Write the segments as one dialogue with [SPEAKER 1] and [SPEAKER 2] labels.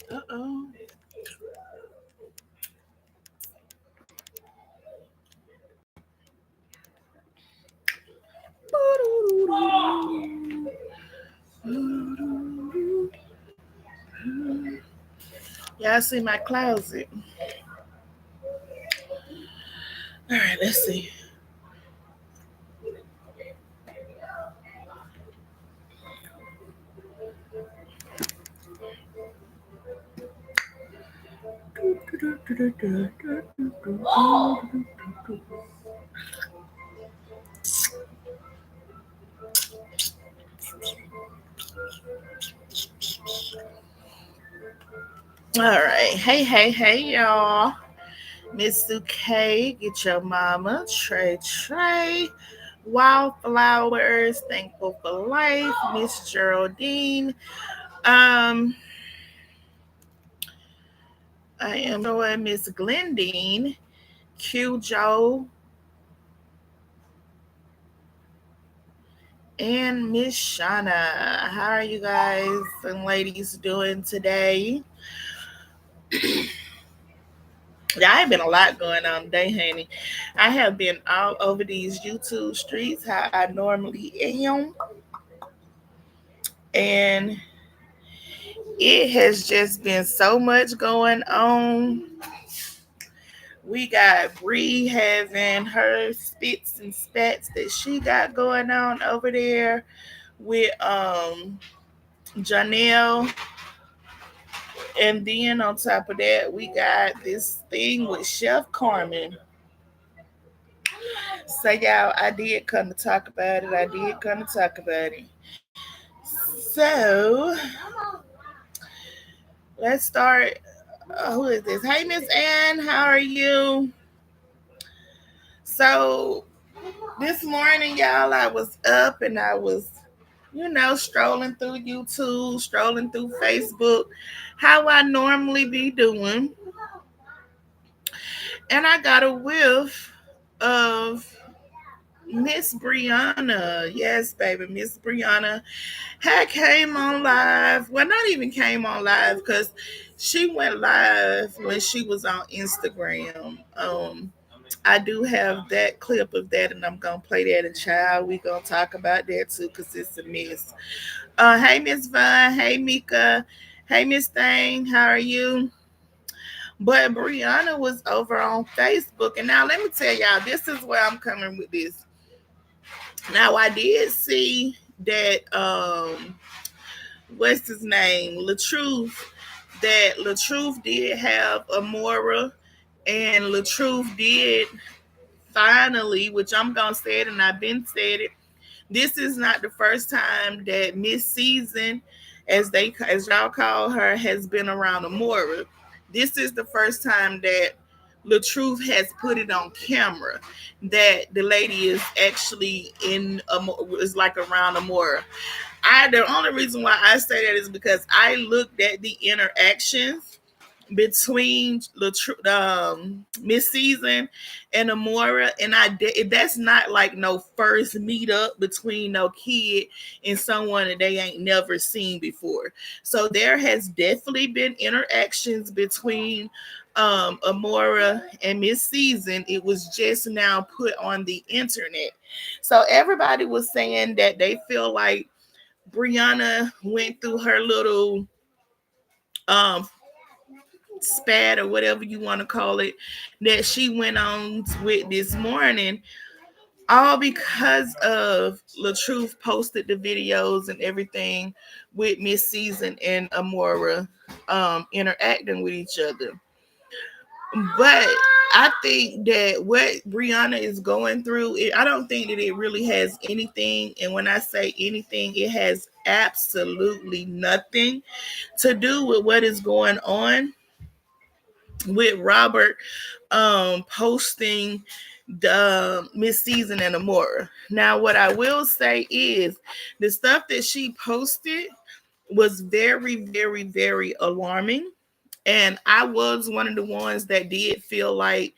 [SPEAKER 1] Uh-oh. Y'all see my closet. All right, let's see. All right. Hey, hey, hey, y'all. Miss K, get your mama. Trey, Trey. Wildflowers, thankful for life. Miss Geraldine. Um, I am showing Miss Glendine. Q Joe and Miss Shauna. How are you guys and ladies doing today? Yeah, I have been a lot going on today, honey. I have been all over these YouTube streets how I normally am. And it has just been so much going on. We got Bree having her spits and spats that she got going on over there with Janelle. And then on top of that, we got this thing with Chef Carmen. So y'all, I did come to talk about it. I did come to talk about it. So let's start. Who is this? Hey, Miss Ann, how are you? So this morning, y'all, I was up and I was, strolling through YouTube, strolling through Facebook, how I normally be doing. And I got a whiff of Miss Briana. Yes, baby, Miss Briana had came on live. Well, not even came on live because she went live when she was on Instagram. I do have that clip of that, and I'm gonna play that. And child, we gonna talk about that too because it's a mess. Hey Miss Vine, hey Mika, hey Miss Thing, how are you? But Brianna was over on Facebook, and now let me tell y'all, this is where I'm coming with this. Now I did see that what's his name? Latruth. That Latruth did have Amora, and Latruth did finally, which I'm gonna say it, and I've been said it. This is not the first time that Miss Season, as y'all call her, has been around Amora. This is the first time that Latruth has put it on camera that the lady is actually is like around Amora. The only reason why I say that is because I looked at the interactions between Miss Season and Amora, and that's not like no first meetup between no kid and someone that they ain't never seen before. So there has definitely been interactions between Amora and Miss Season. It was just now put on the internet. So everybody was saying that they feel like Brianna went through her little um spat or whatever you want to call it that she went on with this morning, all because of LaTruth posted the videos and everything with Miss Season and Amora interacting with each other. But I think that what Brianna is going through, I don't think that it really has anything. And when I say anything, it has absolutely nothing to do with what is going on with Robert posting the Miss Season and Amora. Now, what I will say is the stuff that she posted was very, very, very alarming. And I was one of the ones that did feel like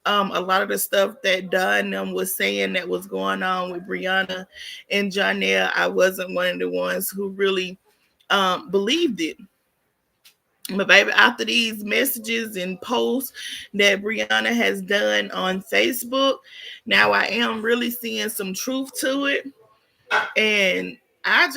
[SPEAKER 1] a lot of the stuff that Don was saying that was going on with Brianna and Janelle, I wasn't one of the ones who really believed it. But baby, after these messages and posts that Briana has done on Facebook, now I am really seeing some truth to it. And I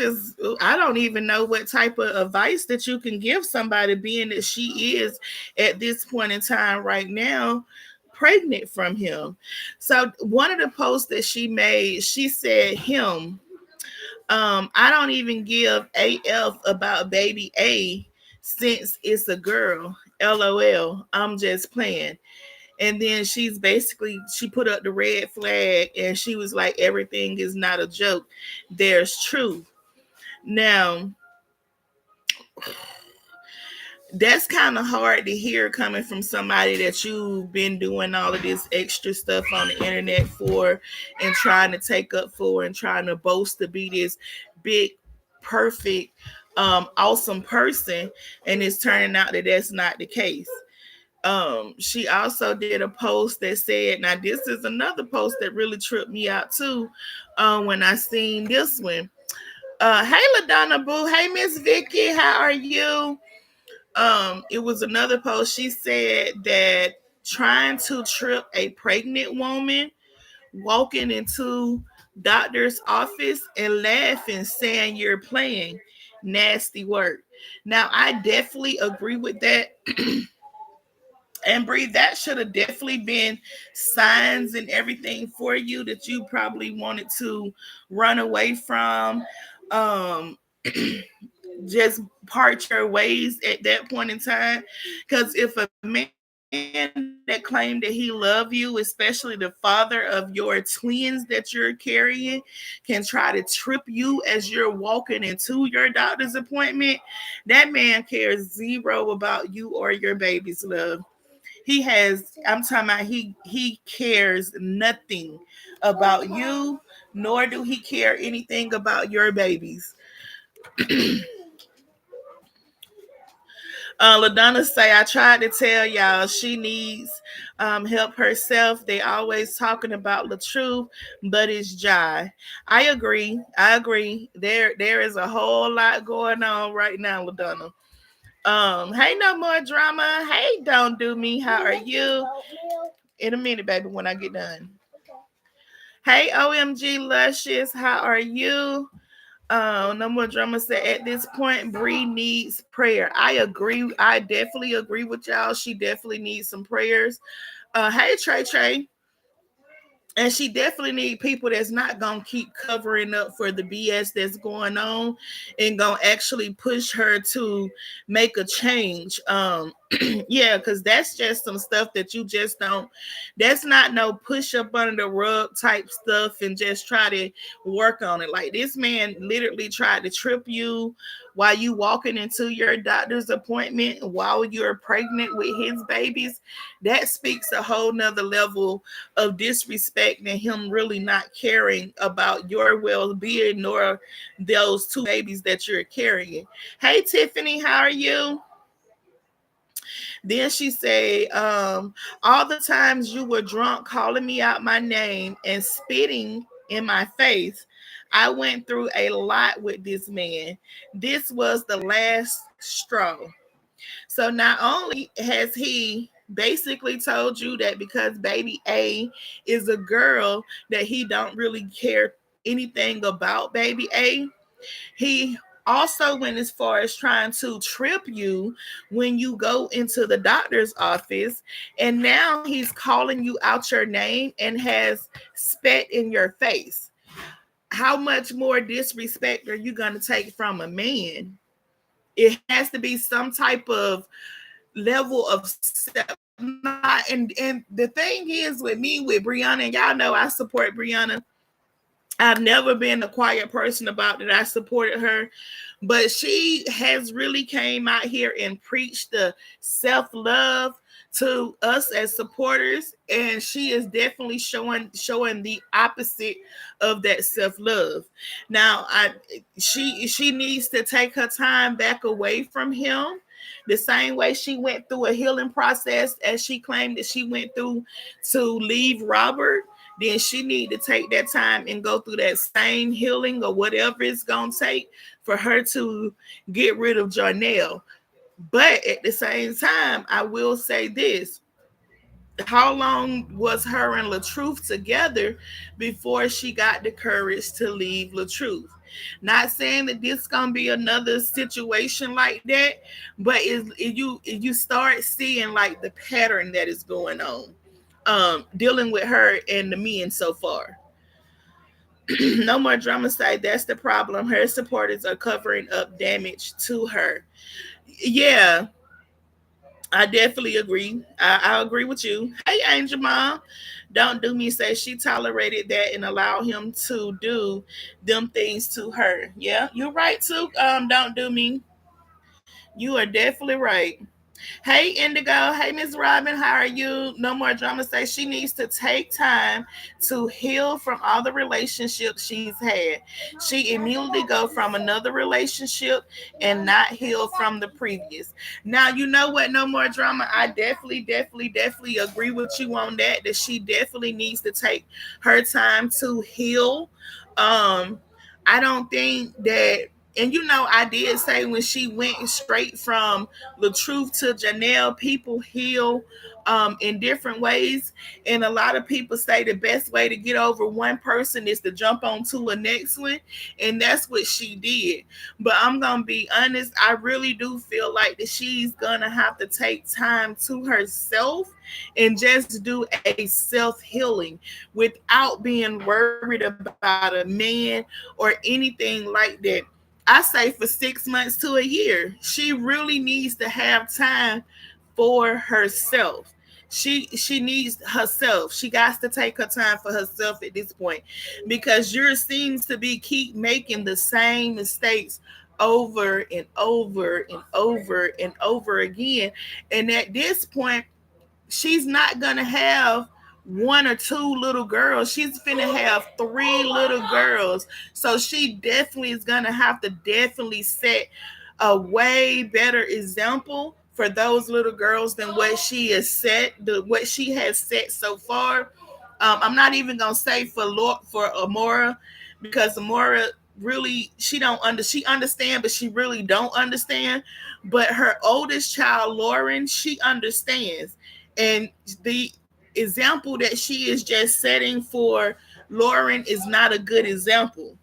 [SPEAKER 1] don't even know what type of advice that you can give somebody, being that she is at this point in time right now pregnant from him. So one of the posts that she made, she said him, I don't even give AF about baby A since it's a girl. LOL. I'm just playing. And then she put up the red flag and she was like, everything is not a joke. There's truth. Now, that's kind of hard to hear coming from somebody that you've been doing all of this extra stuff on the internet for and trying to take up for and trying to boast to be this big, perfect, awesome person. And it's turning out that that's not the case. She also did a post that said, now this is another post that really tripped me out too, when I seen this one. Hey LaDonna Boo, hey Miss Vicky, how are you? It was another post. She said that trying to trip a pregnant woman walking into doctor's office and laughing, saying you're playing, nasty work. Now I definitely agree with that. And Bree, that should have definitely been signs and everything for you that you probably wanted to run away from. Um, just part your ways at that point in time. Because if a man that claimed that he loved you, especially the father of your twins that you're carrying, can try to trip you as you're walking into your doctor's appointment, that man cares zero about you or your baby's love. I'm talking about he cares nothing about you, nor do he care anything about your babies. LaDonna say, I tried to tell y'all she needs help herself. They always talking about the truth, but it's Jai. I agree. I agree. There is a whole lot going on right now, LaDonna. Hey, no more drama. Hey, don't do me. How are you? In a minute, baby, when I get done. Hey, OMG Luscious, how are you? No more drama said at this point, Bree needs prayer. I agree. I definitely agree with y'all. She definitely needs some prayers. Hey, Trey Trey. And she definitely need people that's not gonna keep covering up for the BS that's going on and gonna actually push her to make a change. Yeah, because that's just some stuff that you just don't, that's not no push up under the rug type stuff and just try to work on it. Like this man literally tried to trip you while you walking into your doctor's appointment while you're pregnant with his babies. That speaks a whole nother level of disrespect and him really not caring about your well-being nor those two babies that you're carrying. Hey Tiffany, how are you? Then she said, all the times you were drunk calling me out my name and spitting in my face, I went through a lot with this man. This was the last straw. So not only has he basically told you that because baby A is a girl that he don't really care anything about baby A, he also went as far as trying to trip you when you go into the doctor's office. And now he's calling you out your name and has spat in your face. How much more disrespect are you going to take from a man? It has to be some type of level of and the thing is with me with Briana, and y'all know I support Briana. I've never been a quiet person about it. I supported her, but she has really came out here and preached the self-love to us as supporters, and she is definitely showing the opposite of that self-love. Now, she needs to take her time back away from him. The same way she went through a healing process as she claimed that she went through to leave Robert, then she need to take that time and go through that same healing or whatever it's gonna take for her to get rid of Jarnell. But at the same time, I will say this: how long was her and LaTruth together before she got the courage to leave LaTruth? Not saying that this gonna be another situation like that, but you start seeing like the pattern that is going on, dealing with her and the men so far. No more drama side. That's the problem. Her supporters are covering up damage to her. Yeah, I definitely agree. I agree with you. Hey, Angel Mom, don't do me. Say she tolerated that and allow him to do them things to her. Yeah, you're right too. Don't do me. You are definitely right. Hey, Indigo. Hey, Miss Robin. How are you? No more drama. Say she needs to take time to heal from all the relationships she's had. She immediately go from another relationship and not heal from the previous. Now, you know what? No more drama. I definitely agree with you on that. That she definitely needs to take her time to heal. Um, I don't think that, and you know, I did say when she went straight from the truth to Janelle, people heal in different ways. And a lot of people say the best way to get over one person is to jump on to a next one. And that's what she did. But I'm going to be honest, I really do feel like that she's going to have to take time to herself and just do a self healing without being worried about a man or anything like that. I say for 6 months to a year. She really needs to have time for herself. She needs herself. She got to take her time for herself at this point, because you seems to be keep making the same mistakes over and over and over and over again. And at this point, she's not gonna have one or two little girls. She's finna have three little girls. So she definitely is gonna have to definitely set a way better example for those little girls than what she has set, what she has set so far. I'm not even gonna say for Amora, because Amora really, she understand, but she really don't understand. But her oldest child, Lauren, she understands, and the example that she is just setting for Lauren is not a good example.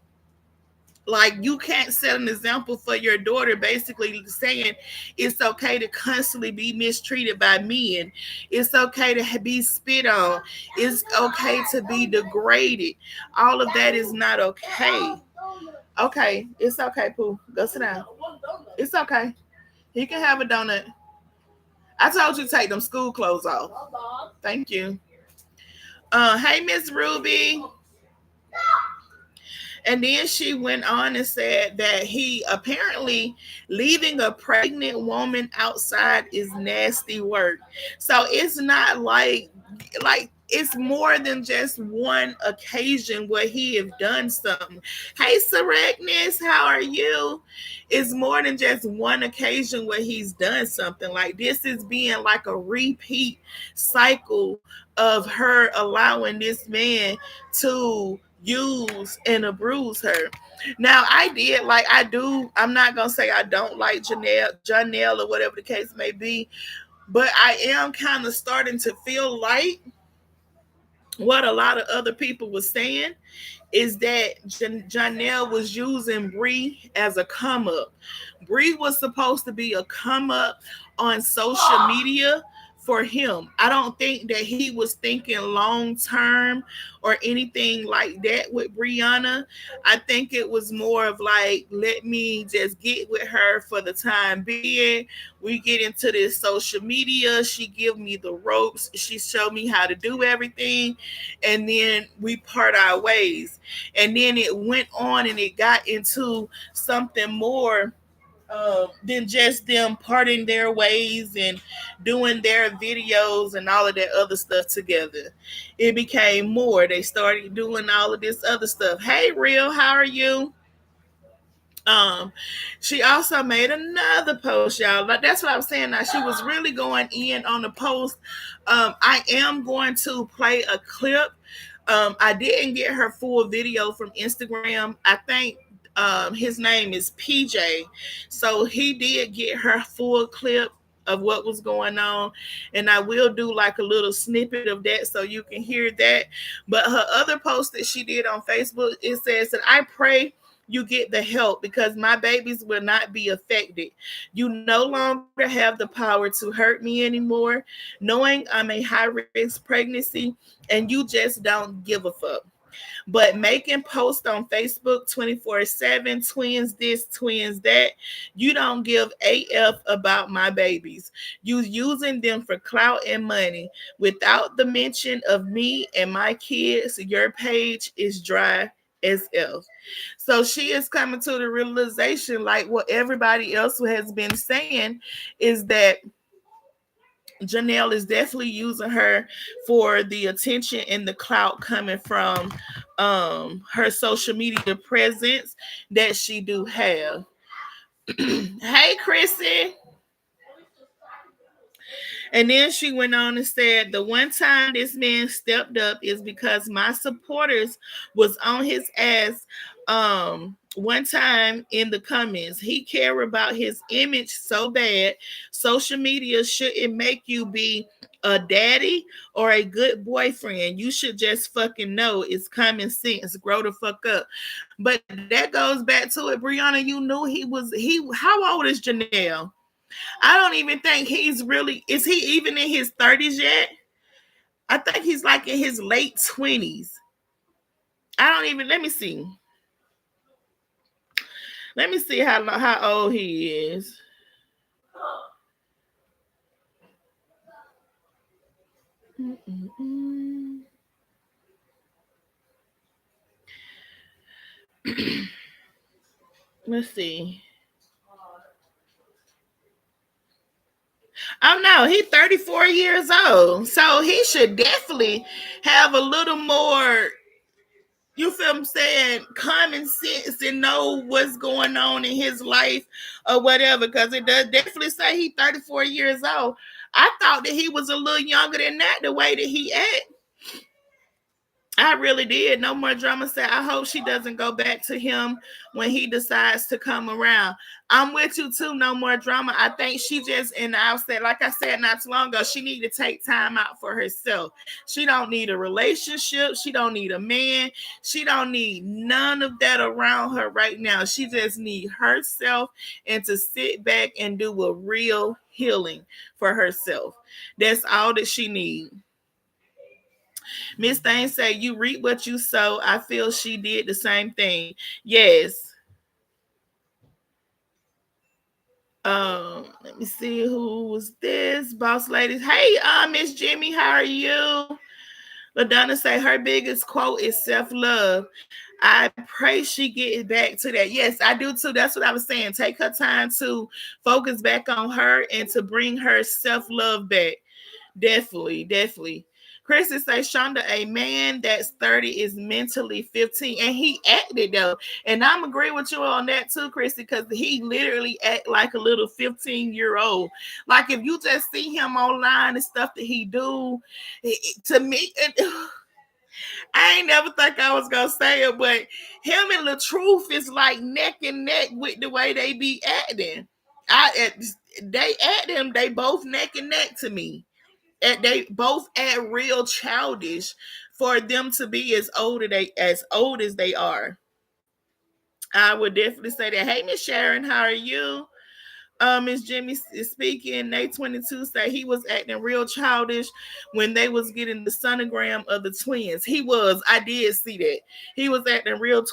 [SPEAKER 1] Like, you can't set an example for your daughter, basically saying it's okay to constantly be mistreated by men. It's okay to be spit on. It's okay to be degraded. All of that is not okay. Okay, it's okay, Pooh. Go sit down. It's okay. He can have a donut. I told you to take them school clothes off. Thank you. Hey, Miss Ruby. And then she went on and said that he apparently leaving a pregnant woman outside is nasty work. So it's not like it's more than just one occasion where he have done something. Hey, Serecness, how are you? It's more than just one occasion where he's done something. Like, this is being like a repeat cycle of her allowing this man to use and abuse her. Now, I did, like, I do. I'm not gonna say I don't like Janelle, or whatever the case may be, but I am kind of starting to feel like what a lot of other people were saying is that Janelle was using Bree as a come up. Bree was supposed to be a come up on social media for him. I don't think that he was thinking long term or anything like that with Briana. I think it was more of like, let me just get with her for the time being. We get into this social media. She give me the ropes. She showed me how to do everything, and then we part our ways. And then it went on and it got into something more than just them parting their ways and doing their videos and all of that other stuff together. It became more. They started doing all of this other stuff. Hey, Real, how are you? Um, she also made another post, y'all. Like, that's what I was saying. Now, she was really going in on the post. I am going to play a clip. I didn't get her full video from Instagram. I think His name is PJ. So he did get her full clip of what was going on, and I will do like a little snippet of that so you can hear that. But her other post that she did on Facebook, it says that I pray you get the help because my babies will not be affected. You no longer have the power to hurt me anymore, knowing I'm a high risk pregnancy, and you just don't give a fuck. But making posts on Facebook 24/7, twins this, twins that, you don't give AF about my babies. You using them for clout and money. Without the mention of me and my kids, your page is dry as F. So she is coming to the realization, like what everybody else has been saying, is that Janelle is definitely using her for the attention and the clout coming from her social media presence that she do have. Hey, Chrissy. And then she went on and said, the one time this man stepped up is because my supporters was on his ass one time in the comments. He care about his image so bad. Social media shouldn't make you be a daddy or a good boyfriend. You should just fucking know it's common sense. Grow the fuck up. But that goes back to it, Brianna. You knew he. How old is Janelle? I don't even think he's really, is he even in his 30s yet? I think he's like in his late 20s. I don't even, let me see. Let me see how old he is. Let's see. Oh no, he's 34 years old. So he should definitely have a little more, you feel what I'm saying, common sense and know what's going on in his life or whatever, because it does definitely say he's 34 years old. I thought that he was a little younger than that, the way that he act. I really did. No more drama. Said, I hope she doesn't go back to him when he decides to come around. I'm with you too. No more drama. I think she just, and I said, like I said not too long ago, she need to take time out for herself. She don't need a relationship. She don't need a man. She don't need none of that around her right now. She just need herself and to sit back and do a real healing for herself. That's all that she needs. Miss Thane say, you reap what you sow. I feel she did the same thing. Yes. Let me see who was this. Boss ladies. Hey, Miss Jimmy, how are you? LaDonna say her biggest quote is self-love. I pray she gets back to that. Yes, I do too. That's what I was saying. Take her time to focus back on her and to bring her self-love back. Definitely, definitely. Chrissy say Shonda, a man that's 30 is mentally 15. And he acted though. And I'm agreeing with you on that too, Chrissy, because he literally act like a little 15-year-old. Like if you just see him online and stuff that he do, to me, I ain't never think I was gonna say it, but him and the truth is like neck and neck with the way they be acting. They act them, they both neck and neck to me. And they both act real childish for them to be as old as they are. I would definitely say that. Hey, Miss Sharon, how are you? Miss Jimmy is speaking. Nate 22 say he was acting real childish when they was getting the sonogram of the twins. He was. I did see that. He was acting real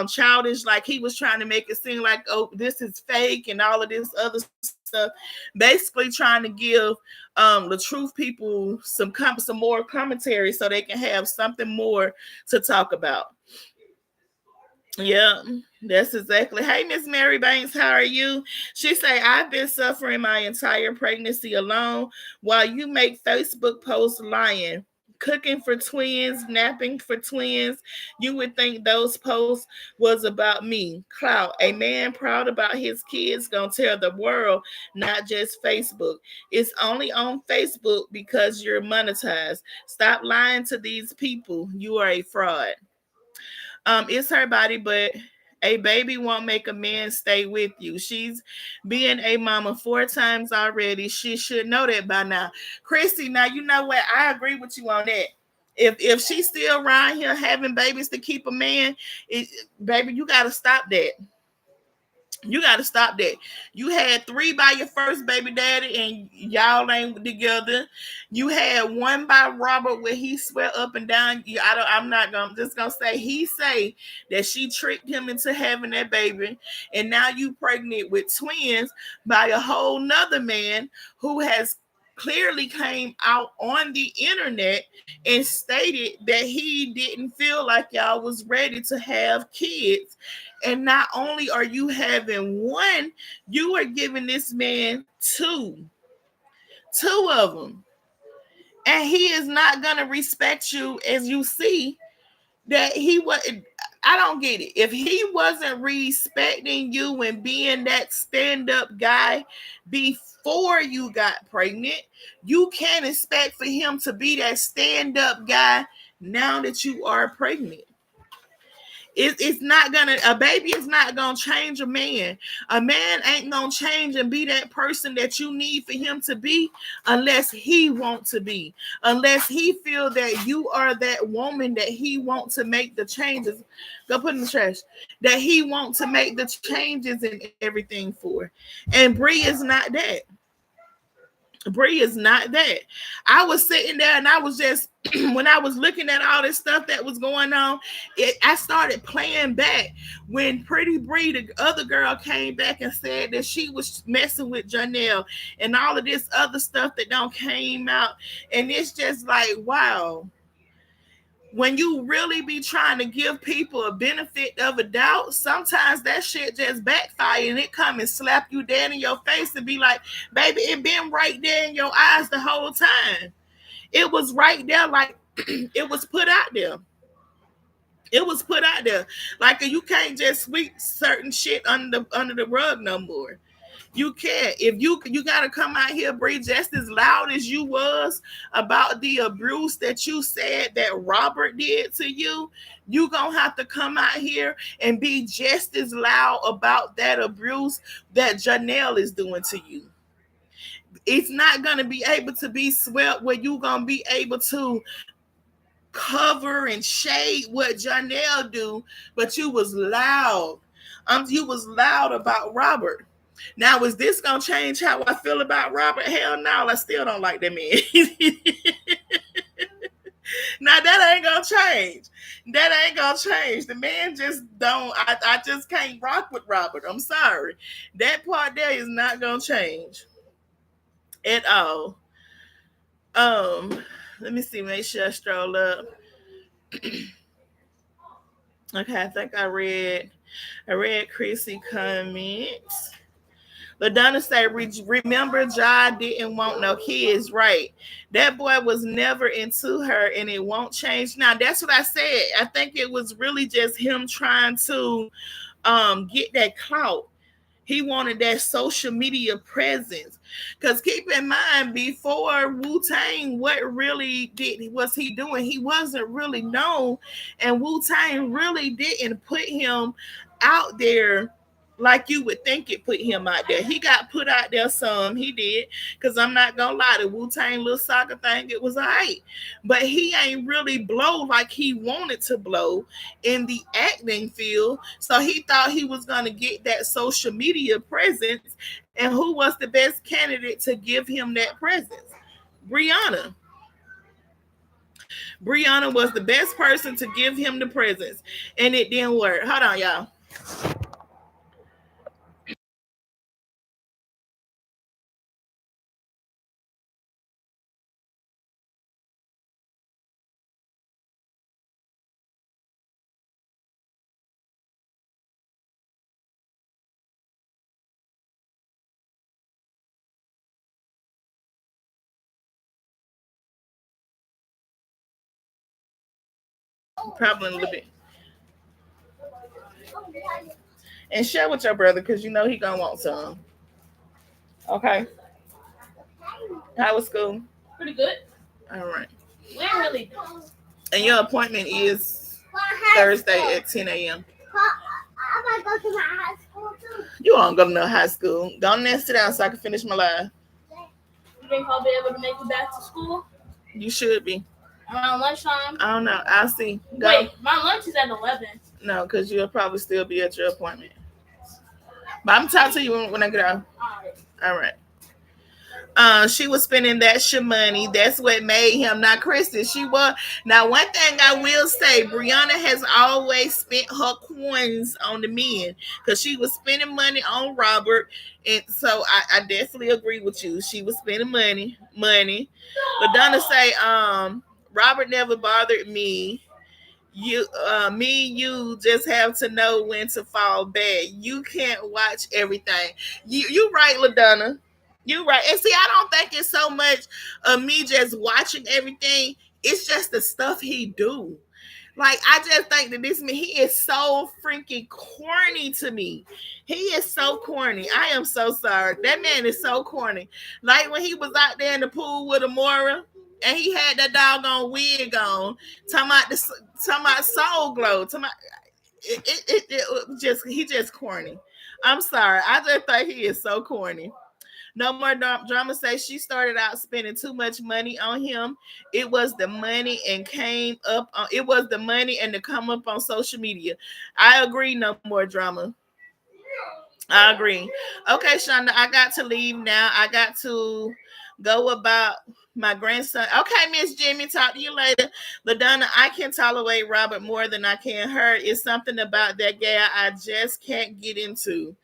[SPEAKER 1] childish, like he was trying to make it seem like, oh, this is fake and all of this other stuff. Basically, trying to give the truth people some more commentary so they can have something more to talk about. Yeah, that's exactly. Hey, Miss Mary Banks, how are you? She say, I've been suffering my entire pregnancy alone while you make Facebook posts lying, cooking for twins, napping for twins. You would think those posts was about me. Clout, a man proud about his kids gonna tell the world, not just Facebook. It's only on Facebook because you're monetized. Stop lying to these people. You are a fraud. It's her body, but A baby won't make a man stay with you. She's being a mama 4 times already. She should know that by now. Christy, now you know what? I agree with you on that. If she's still around here having babies to keep a man, baby, you gotta stop that. You got to stop that. You had 3 by your first baby daddy, and y'all ain't together. You had 1 by Robert, where he swear up and down. I'm not gonna just gonna say he say that she tricked him into having that baby, and now you pregnant with twins by a whole nother man who has clearly came out on the internet and stated that he didn't feel like y'all was ready to have kids. And not only are you having one, you are giving this man two of them. And he is not going to respect you, as you see that he was. I don't get it. If he wasn't respecting you and being that stand-up guy before you got pregnant, you can't expect for him to be that stand-up guy now that you are pregnant. It's not gonna, a baby is not gonna change a man. A man ain't gonna change and be that person that you need for him to be unless he want to be, unless he feel that you are that woman that he want to make the changes. Go put in the trash. That he want to make the changes and everything for. And Bree is not that. Bree is not that. I was sitting there and I was just, when I was looking at all this stuff that was going on, I started playing back when Pretty Bree, the other girl, came back and said that she was messing with Janelle and all of this other stuff that don't came out. And it's just like, wow. When you really be trying to give people a benefit of a doubt, sometimes that shit just backfire and it come and slap you dead in your face and be like, baby, it been right there in your eyes the whole time. It was right there, like it was put out there. It was put out there. Like you can't just sweep certain shit under the rug no more. You can't. If you gotta come out here, Bree, just as loud as you was about the abuse that you said that Robert did to you, you gonna have to come out here and be just as loud about that abuse that Janelle is doing to you. It's not gonna be able to be swept where you gonna be able to cover and shade what Janelle do, but you was loud. You was loud about Robert. Now, is this gonna change how I feel about Robert? Hell no, I still don't like that man. Now that ain't gonna change. That ain't gonna change. The man just don't. I just can't rock with Robert. I'm sorry. That part there is not gonna change at all. Let me see. Make sure I stroll up. Okay, I think I read Chrissy comments. LaDonna said, remember, Jai didn't want no kids, right? That boy was never into her, and it won't change now. That's what I said. I think it was really just him trying to get that clout. He wanted that social media presence. Because keep in mind, before Wu-Tang, what really was he doing? He wasn't really known. And Wu-Tang really didn't put him out there like you would think it put him out there. He got put out there some, he did. Because I'm not going to lie, the Wu-Tang little soccer thing, it was all right. But he ain't really blow like he wanted to blow in the acting field. So he thought he was going to get that social media presence. And who was the best candidate to give him that presence? Briana. Briana was the best person to give him the presence. And it didn't work. Hold on, y'all. Probably a little bit. And share with your brother because you know he gonna want some. Okay. How was school?
[SPEAKER 2] Pretty good.
[SPEAKER 1] All right.
[SPEAKER 2] We ain't really.
[SPEAKER 1] And your appointment is Thursday at 10 a.m.
[SPEAKER 2] might go to my high school too.
[SPEAKER 1] You won't go to no high school. Go on there and sit down so I can finish my live.
[SPEAKER 2] You think I'll be able to make it back to school
[SPEAKER 1] You should be.
[SPEAKER 2] around lunchtime?
[SPEAKER 1] I don't know. I'll see. Go.
[SPEAKER 2] Wait, my lunch is at 11.
[SPEAKER 1] No, because you'll probably still be at your appointment. But I'm talking to you when I get out. All right. She was spending that shit money. That's what made him not Kristen. She was. Now, one thing I will say, Briana has always spent her coins on the men because she was spending money on Robert, and so I definitely agree with you. She was spending money. LaDonna say, Robert never bothered me. You just have to know when to fall back. You can't watch everything. You right, LaDonna. You right. And see, I don't think it's so much of me just watching everything. It's just the stuff he do. Like, I just think that this man, he is so freaking corny to me. He is so corny. I am so sorry. That man is so corny. Like when he was out there in the pool with Amora and he had that doggone wig on, talking about soul glow, talking about it just he just corny. I'm sorry. I just think he is so corny. No more drama. Say she started out spending too much money on him. It was the money and came up on. It was the money and to come up on social media. I agree. No more drama. I agree. Okay, Shonda, I got to leave now. I got to go about my grandson. Okay, Miss Jimmy, talk to you later. LaDonna, I can tolerate Robert more than I can her. It's something about that guy I just can't get into.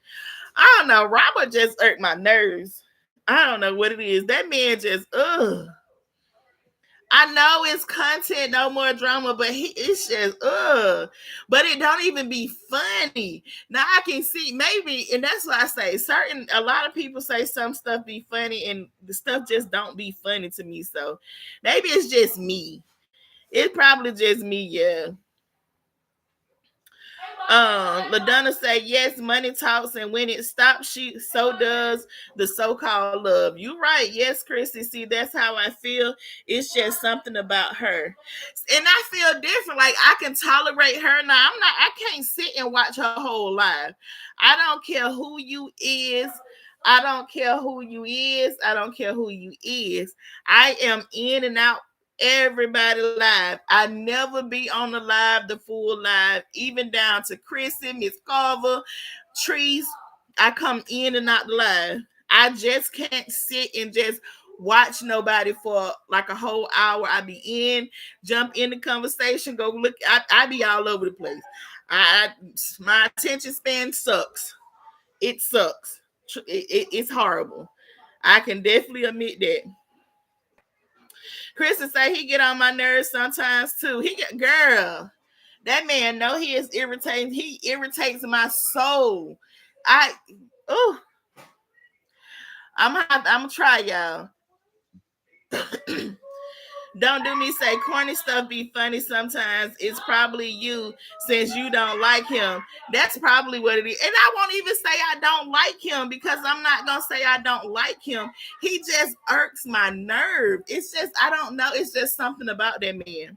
[SPEAKER 1] I don't know. Robert just irked my nerves. I don't know what it is. That man just, ugh. I know it's content, no more drama, but it's just, ugh. But it don't even be funny. Now I can see maybe, and that's why I say a lot of people say some stuff be funny and the stuff just don't be funny to me. So maybe it's just me. It's probably just me, yeah. LaDonna say yes, money talks, and when it stops, so does the so-called love. You right, yes, Chrissy. See, that's how I feel. It's just something about her, and I feel different. Like I can tolerate her now. I can't sit and watch her whole life. I don't care who you is. I don't care who you is. I don't care who you is. I am in and out everybody live. I never be on the live, the full live, even down to Chrissy, Miss Carver, Trees. I come in and out the live. I just can't sit and just watch nobody for like a whole hour. I be in, jump in the conversation, go look. I be all over the place. My attention span sucks. It sucks. It's horrible. I can definitely admit that. Kristen say he get on my nerves sometimes too. Girl, that man know he is irritating. He irritates my soul. Oh, I'm gonna try, y'all. Don't do me say corny stuff be funny sometimes. It's probably you since you don't like him. That's probably what it is. And I won't even say I don't like him because I'm not going to say I don't like him. He just irks my nerve. It's just, I don't know. It's just something about that man.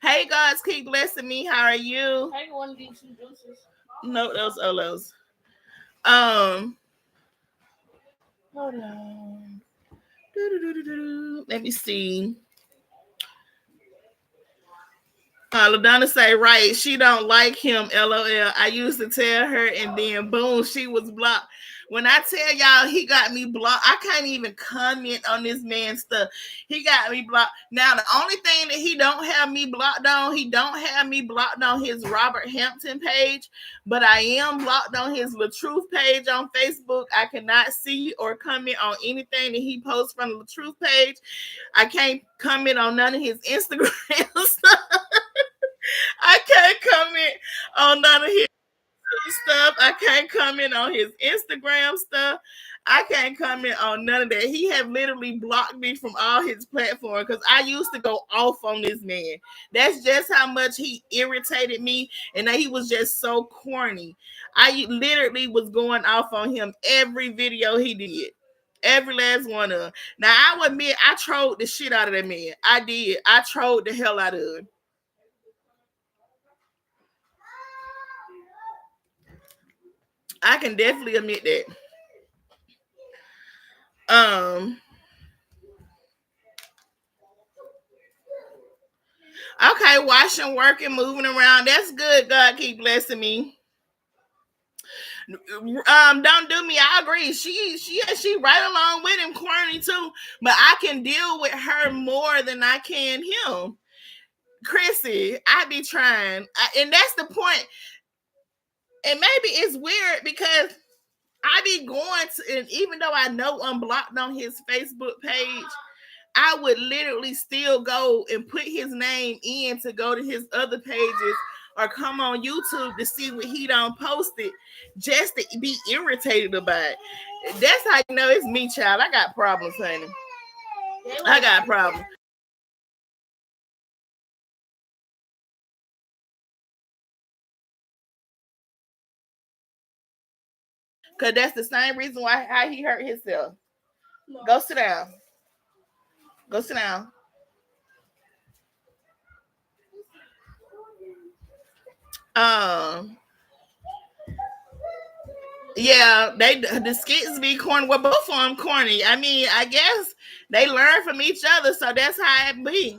[SPEAKER 1] Hey, guys, keep blessing me. How are you?
[SPEAKER 2] Hey, one of these two juices.
[SPEAKER 1] No, those Olos. Hold on. Let me see. LaDonna say, right, she don't like him, LOL. I used to tell her, and then boom, she was blocked. When I tell y'all he got me blocked, I can't even comment on this man's stuff. He got me blocked. Now, the only thing that he don't have me blocked on, he don't have me blocked on his Robert Hampton page, but I am blocked on his LaTruth page on Facebook. I cannot see or comment on anything that he posts from the LaTruth page. I can't comment on none of his Instagram stuff. I can't comment on none of his stuff. I can't comment on his Instagram stuff. I can't comment on none of that. He have literally blocked me from all his platforms because I used to go off on this man. That's just how much he irritated me, and that he was just so corny. I literally was going off on him every video he did. Every last one of them. Now, I will admit, I trolled the shit out of that man. I did. I trolled the hell out of him. I can definitely admit that. Um. Okay, washing, working, moving around. That's good. God keep blessing me. Don't do me. I agree. She right along with him, corny too. But I can deal with her more than I can him. Chrissy, I be trying, and that's the point. And maybe it's weird because I be going to, and even though I know I'm blocked on his Facebook page, I would literally still go and put his name in to go to his other pages or come on YouTube to see what he don't post it, just to be irritated about it. That's how you know it's me, child. I got problems, honey. I got problems. Cause that's the same reason why how he hurt himself. Go sit down. Go sit down. Um, yeah, they the skits be corny. Well, both of them corny. I mean, I guess they learn from each other, so that's how it be.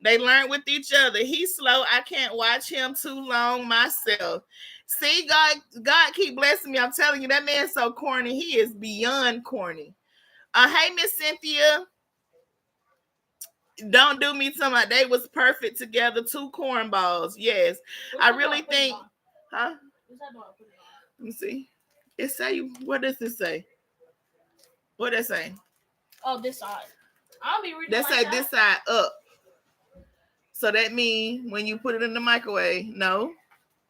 [SPEAKER 1] They learn with each other. He's slow. I can't watch him too long myself. See, God keep blessing me. I'm telling you, that man's so corny. He is beyond corny. Hey, Miss Cynthia, don't do me talking about they was perfect together. Two cornballs. Yes, I really think. Huh? Let me see. It say, what does it say? What that say?
[SPEAKER 2] Oh, this side. I'll be reading.
[SPEAKER 1] That say this side up. So that means when you put it in the microwave, no,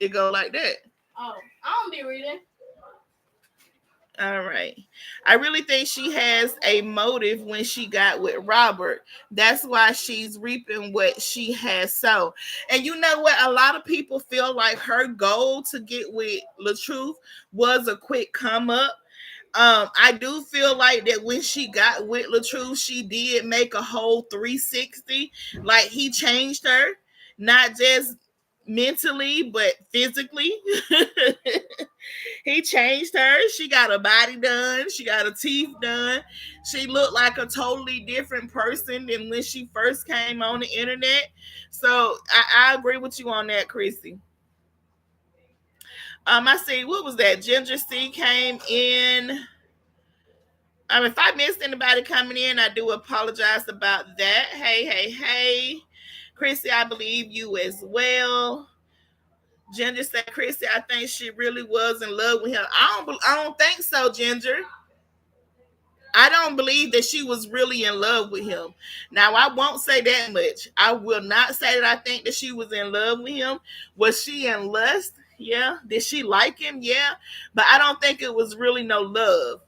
[SPEAKER 1] it go like that.
[SPEAKER 2] Oh, I don't be reading.
[SPEAKER 1] All right. I really think she has a motive when she got with Robert. That's why she's reaping what she has sown. And you know what? A lot of people feel like her goal to get with LaTruth was a quick come up. I do feel like that when she got with LaTruth, she did make a whole 360. Like he changed her, not just mentally, but physically. He changed her. She got her body done. She got her teeth done. She looked like a totally different person than when she first came on the internet. So I agree with you on that, Chrissy. I see. What was that? Ginger C came in. If I missed anybody coming in, I do apologize about that. Hey, hey, hey. Chrissy, I believe you as well. Ginger said, Chrissy, I think she really was in love with him. I don't think so, Ginger. I don't believe that she was really in love with him. Now, I won't say that much. I will not say that I think that she was in love with him. Was she in lust? Yeah. Did she like him? Yeah. But I don't think it was really no love.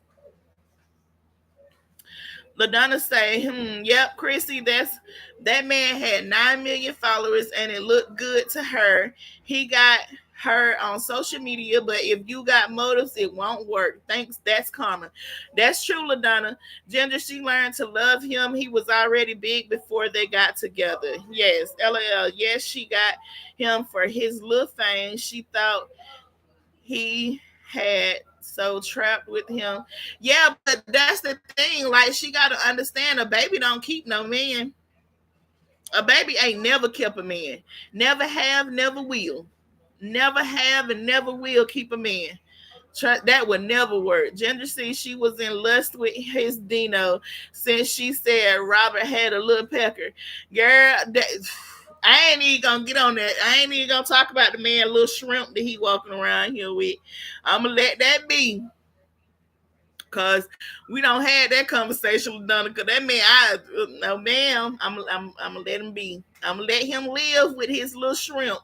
[SPEAKER 1] LaDonna say, yep, Chrissy, that man had 9 million followers and it looked good to her. He got her on social media, but if you got motives, it won't work. Thanks, that's common. That's true, LaDonna. Ginger, she learned to love him. He was already big before they got together. Yes, LOL. Yes, she got him for his little fame. She thought he had so trapped with him. Yeah, but that's the thing. Like she gotta understand a baby don't keep no man. A baby ain't never kept a man. Never have, never will. Never have and never will keep a man. That would never work. Ginger said she was in lust with his Dino since she said Robert had a little pecker. Girl, I ain't even gonna get on that. I ain't even gonna talk about the man little shrimp that he walking around here with. I'm gonna let that be. Cause we don't have that conversation with Donna. Cause that man, no ma'am. I'm gonna let him be. I'm gonna let him live with his little shrimp.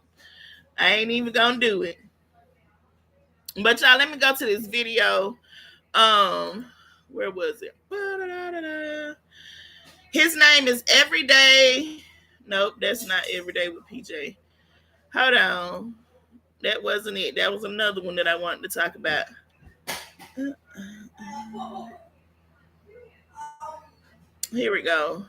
[SPEAKER 1] I ain't even gonna do it. But y'all, let me go to this video. Where was it? His name is Everyday. Nope, that's not Everyday with PJ. Hold on. That wasn't it. That was another one that I wanted to talk about. Here we go.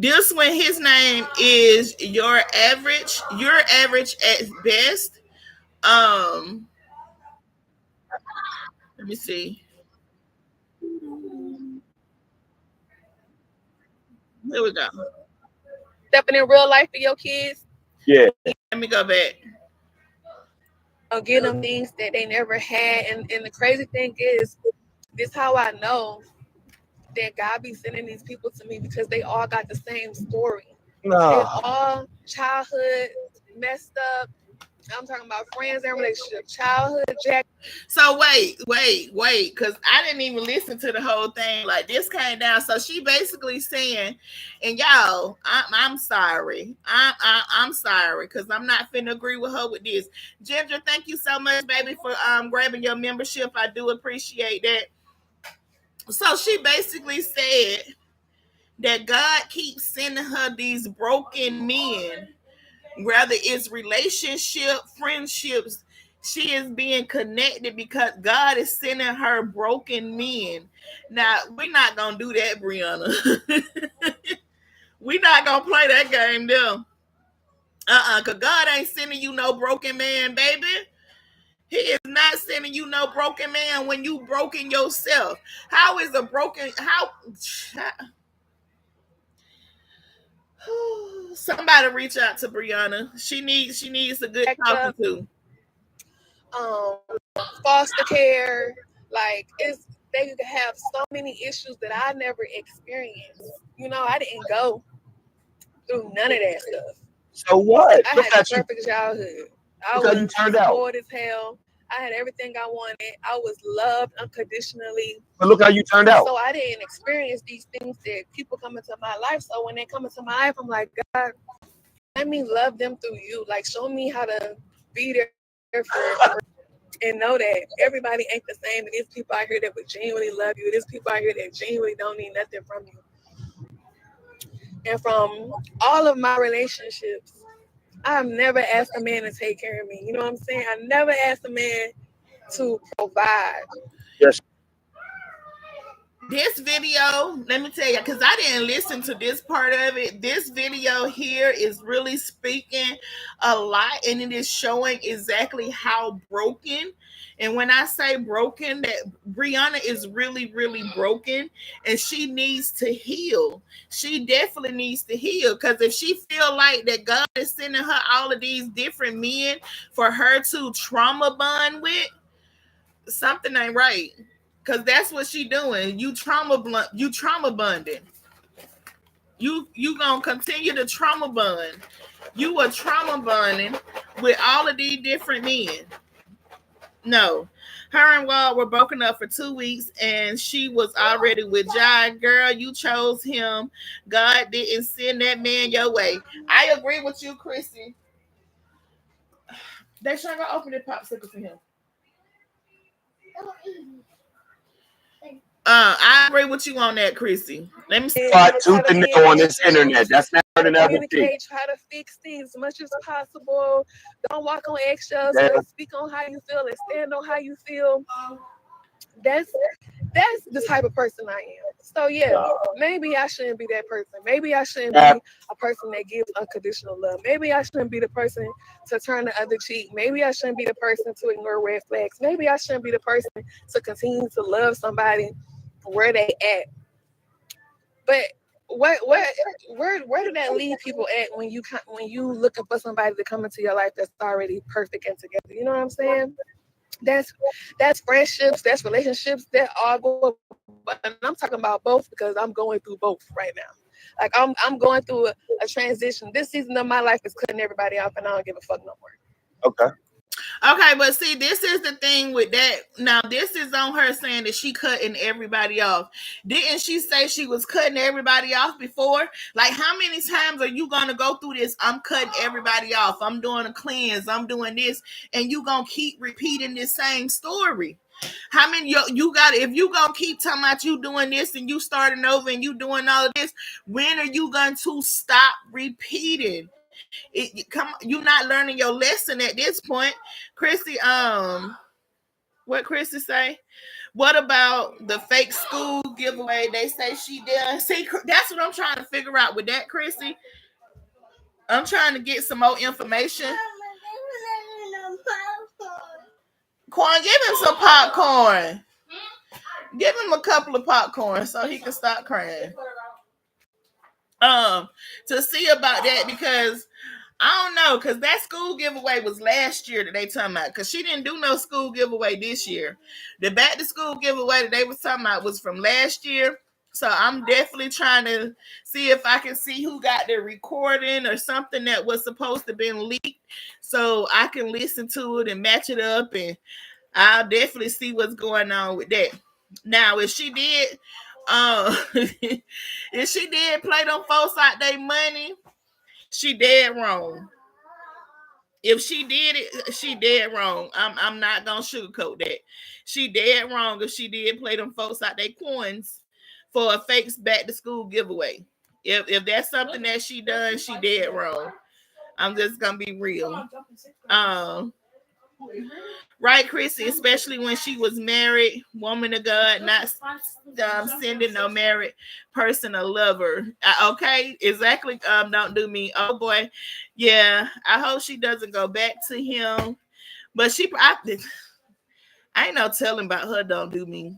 [SPEAKER 1] This one, his name is Your Average. You're average at best. Um, Let me see. Here we go.
[SPEAKER 3] Stepping in real life for your kids,
[SPEAKER 4] Yeah.
[SPEAKER 1] Let me go back.
[SPEAKER 3] get them things that they never had. And the crazy thing is, this how I know that God be sending these people to me because they all got the same story. They
[SPEAKER 4] No.
[SPEAKER 3] all childhood messed up. I'm talking about friends and relationship, childhood jack.
[SPEAKER 1] So wait, because I didn't even listen to the whole thing. Like this came down. So she basically saying, and y'all, I'm sorry. I'm sorry because I'm not finna agree with her with this. Ginger, thank you so much, baby, for grabbing your membership. I do appreciate that. So she basically said that God keeps sending her these broken men, whether it's relationship, friendships. She is being connected because God is sending her broken men. Now we're not gonna do that, Briana. We're not gonna play that game, though. Cause God ain't sending you no broken man, baby. He is not sending you no broken man when you broken yourself. How is a broken how? Somebody reach out to Briana. She needs a good talking
[SPEAKER 3] Up,
[SPEAKER 1] to.
[SPEAKER 3] um, foster care. Like they have so many issues that I never experienced. I didn't go through none of that stuff.
[SPEAKER 4] So what?
[SPEAKER 3] I
[SPEAKER 4] Look
[SPEAKER 3] had the
[SPEAKER 4] at you.
[SPEAKER 3] perfect childhood. I
[SPEAKER 4] Look how you
[SPEAKER 3] was
[SPEAKER 4] turned out.
[SPEAKER 3] spoiled as hell. I had everything I wanted. I was loved unconditionally.
[SPEAKER 4] But look how you turned out.
[SPEAKER 3] So I didn't experience these things that people come into my life. So when they come into my life, I'm like, God, let me love them through you. Like, show me how to be there for and know that everybody ain't the same. There's people out here that would genuinely love you. There's people out here that genuinely don't need nothing from you. And from all of my relationships, I've never asked a man to take care of me. You know what I'm saying? I never asked a man to provide.
[SPEAKER 4] Yes.
[SPEAKER 1] This video, let me tell you, because I didn't listen to this part of it. This video here is really speaking a lot, and it is showing exactly how broken. And when I say broken, that Briana is really, really broken, and she needs to heal. She definitely needs to heal because if she feel like that God is sending her all of these different men for her to trauma bond with, something ain't right. Cause that's what she doing. You trauma bonding. You gonna continue to trauma bond. You were trauma bonding with all of these different men. No. Her and Walt were broken up for 2 weeks and she was already with Jai. Girl, you chose him. God didn't send that man your way. I agree with you, Chrissy. They sure gonna open the popsicle for him. I agree with you on that, Chrissy. Let me see.
[SPEAKER 4] Fought tooth and nail on this internet. That's not another thing.
[SPEAKER 3] Communicate, try to fix things as much as possible. Don't walk on eggshells,
[SPEAKER 4] Yeah.
[SPEAKER 3] but speak on how you feel and stand on how you feel. That's the type of person I am. So yeah, maybe I shouldn't be that person. Maybe I shouldn't be a person that gives unconditional love. Maybe I shouldn't be the person to turn the other cheek. Maybe I shouldn't be the person to ignore red flags. Maybe I shouldn't be the person to continue to love somebody where they at. But where did that leave people at when you looking for somebody to come into your life that's already perfect and together? You know what I'm saying? That's friendships, that's relationships, that all go. And I'm talking about both because I'm going through both right now. Like I'm going through a transition. This season of my life is cutting everybody off, and I don't give a fuck no more.
[SPEAKER 4] Okay.
[SPEAKER 1] Okay, but see, this is the thing with that. Now, this is on her saying that she cutting everybody off. Didn't she say she was cutting everybody off before? Like, how many times are you gonna go through this? I'm cutting everybody off. I'm doing a cleanse. I'm doing this, and you gonna keep repeating this same story. How many you got? If you gonna keep talking about you doing this and you starting over and you doing all of this, when are you going to stop repeating? You're not learning your lesson at this point. Chrissy, what Chrissy say? What about the fake school giveaway? They say she did. See, that's what I'm trying to figure out with that, Chrissy. I'm trying to get some more information. Quan, give him some popcorn. Give him a couple of popcorn so he can stop crying. To see about that because I don't know, because that school giveaway was last year that they talking about. Because she didn't do no school giveaway this year. The back to school giveaway that they was talking about was from last year. So I'm definitely trying to see if I can see who got the recording or something that was supposed to been leaked, so I can listen to it and match it up, and I'll definitely see what's going on with that. Now, if she did, if she did play them folks out their money, she dead wrong. If she did it, she dead wrong. I'm not gonna sugarcoat that. She dead wrong if she did play them folks out their coins for a fake back to school giveaway. If that's something that she done, she dead wrong. I'm just gonna be real. Um, right, Chrissy, especially when she was married, woman of God, not sending no married person a lover. Okay, exactly. Don't do me. Oh boy, yeah. I hope she doesn't go back to him. But I ain't no telling about her. Don't do me.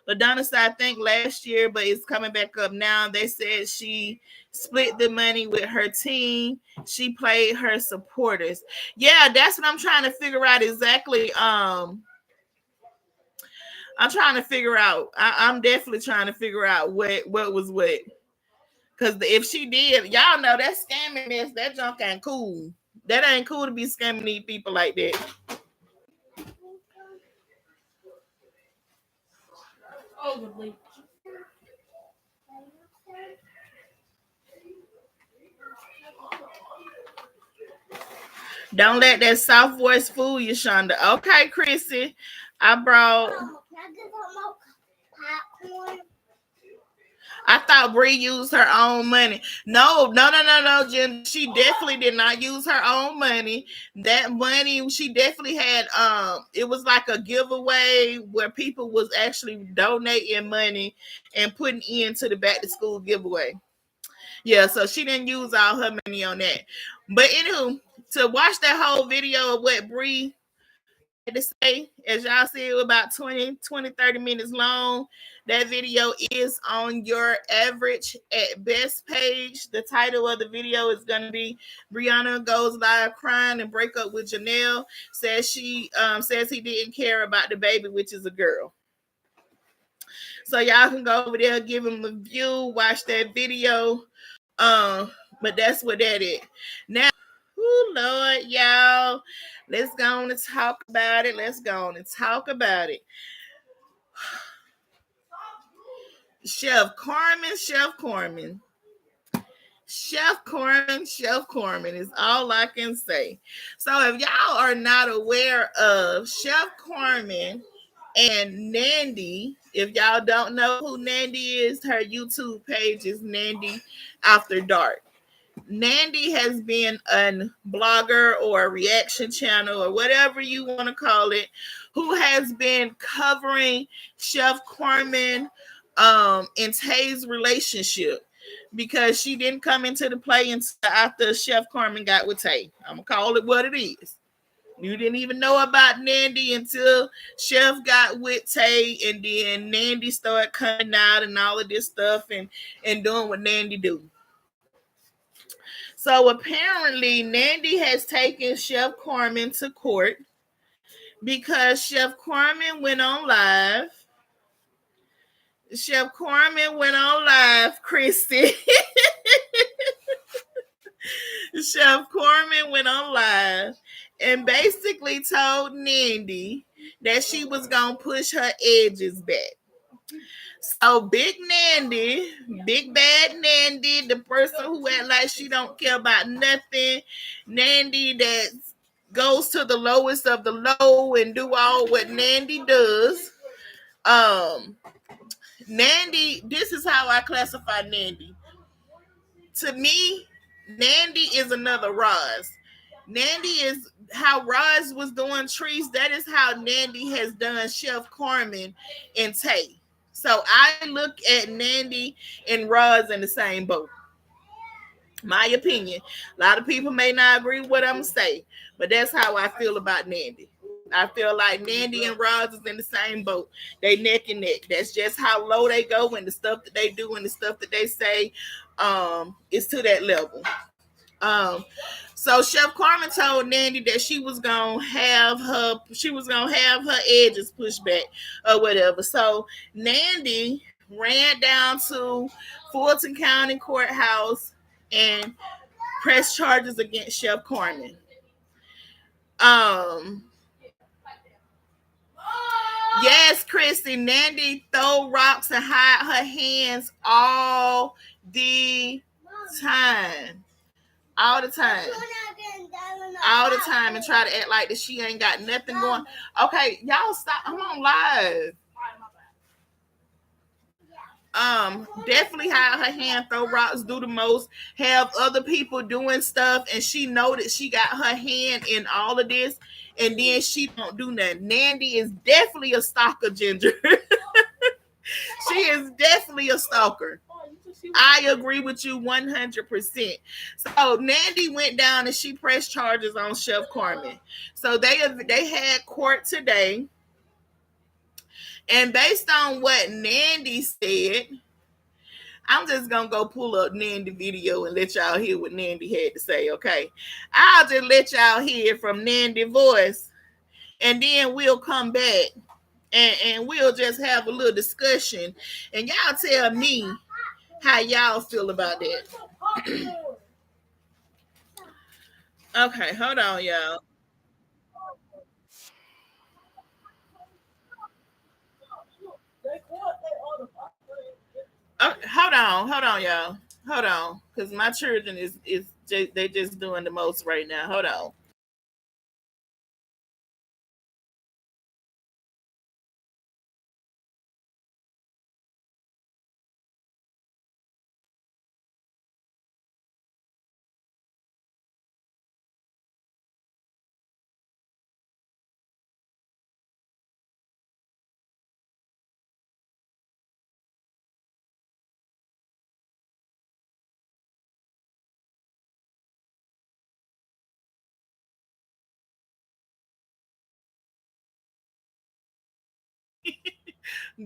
[SPEAKER 1] LaDonna said, I think last year, but it's coming back up now. They said she split the money with her team. She played her supporters. Yeah, that's what I'm trying to figure out exactly. I'm trying to figure out. I'm definitely trying to figure out what was what. Because if she did, y'all know that scamming mess, that junk ain't cool. That ain't cool to be scamming these people like that.
[SPEAKER 2] Oh,
[SPEAKER 1] Don't let that soft voice fool you, Shonda. Okay, Chrissy. I brought. I thought Bree used her own money. No, Jen. She definitely did not use her own money. That money, she definitely had. It was like a giveaway where people was actually donating money and putting into the back to school giveaway. Yeah, so she didn't use all her money on that. But anywho, to watch that whole video of what Bree had to say, as y'all see, it was about 30 minutes long. That video is on your average at best page. The title of the video is going to be Briana goes live crying and break up with Janelle. Says he didn't care about the baby, which is a girl. So y'all can go over there, give him a view, watch that video. But that's what that is. Now, oh Lord, y'all, let's go on and talk about it. Chef Carmen is all I can say. So if y'all are not aware of Chef Carmen and Nandy, if y'all don't know who Nandy is, her YouTube page is Nandy After Dark. Nandy has been a blogger or a reaction channel or whatever you want to call it, who has been covering Chef Carmen and Tay's relationship, because she didn't come into the play until after Chef Carmen got with Tay. I'm gonna call it what it is. You didn't even know about Nandy until Chef got with Tay, and then Nandy started coming out and all of this stuff and doing what Nandy do. So apparently, Nandy has taken Chef Carmen to court because Chef Carmen went on live. Christy. Chef Carmen went on live and basically told Nandy that she was going to push her edges back. So Big Bad Nandy, the person who act like she don't care about nothing, Nandy that goes to the lowest of the low and do all what Nandy does. Nandy, this is how I classify Nandy. To me, Nandy is another Roz. Nandy is how Roz was doing Trees. That is how Nandy has done Chef Carmen and Tay. So I look at Nandy and Roz in the same boat. My opinion. A lot of people may not agree with what I'm gonna say, but that's how I feel about Nandy. I feel like Nandy and Roz is in the same boat. They neck and neck. That's just how low they go, and the stuff that they do and the stuff that they say is to that level. Um, so Chef Carmen told Nandy that she was gonna have her edges pushed back or whatever. So Nandy ran down to Fulton County Courthouse and pressed charges against Chef Carmen. Um, yes, Christy, Nandy throw rocks and hide her hands all the time. All the time. All the time and try to act like that she ain't got nothing going. Okay, y'all stop. I'm on live. Definitely hide her hand, throw rocks, do the most, have other people doing stuff, and she know that she got her hand in all of this, and then she don't do nothing. Nandy is definitely a stalker, Ginger. She is definitely a stalker. I agree with you 100%. So Nandy went down and she pressed charges on Chef Carmen. So they had court today, and based on what Nandy said, I'm just gonna go pull up Nandy video and let y'all hear what Nandy had to say. Okay, I'll just let y'all hear from Nandy voice, and then we'll come back and we'll just have a little discussion, and y'all tell me how y'all feel about that. Okay, hold on, y'all. Hold on, y'all. Hold on, because my children is they just doing the most right now. Hold on.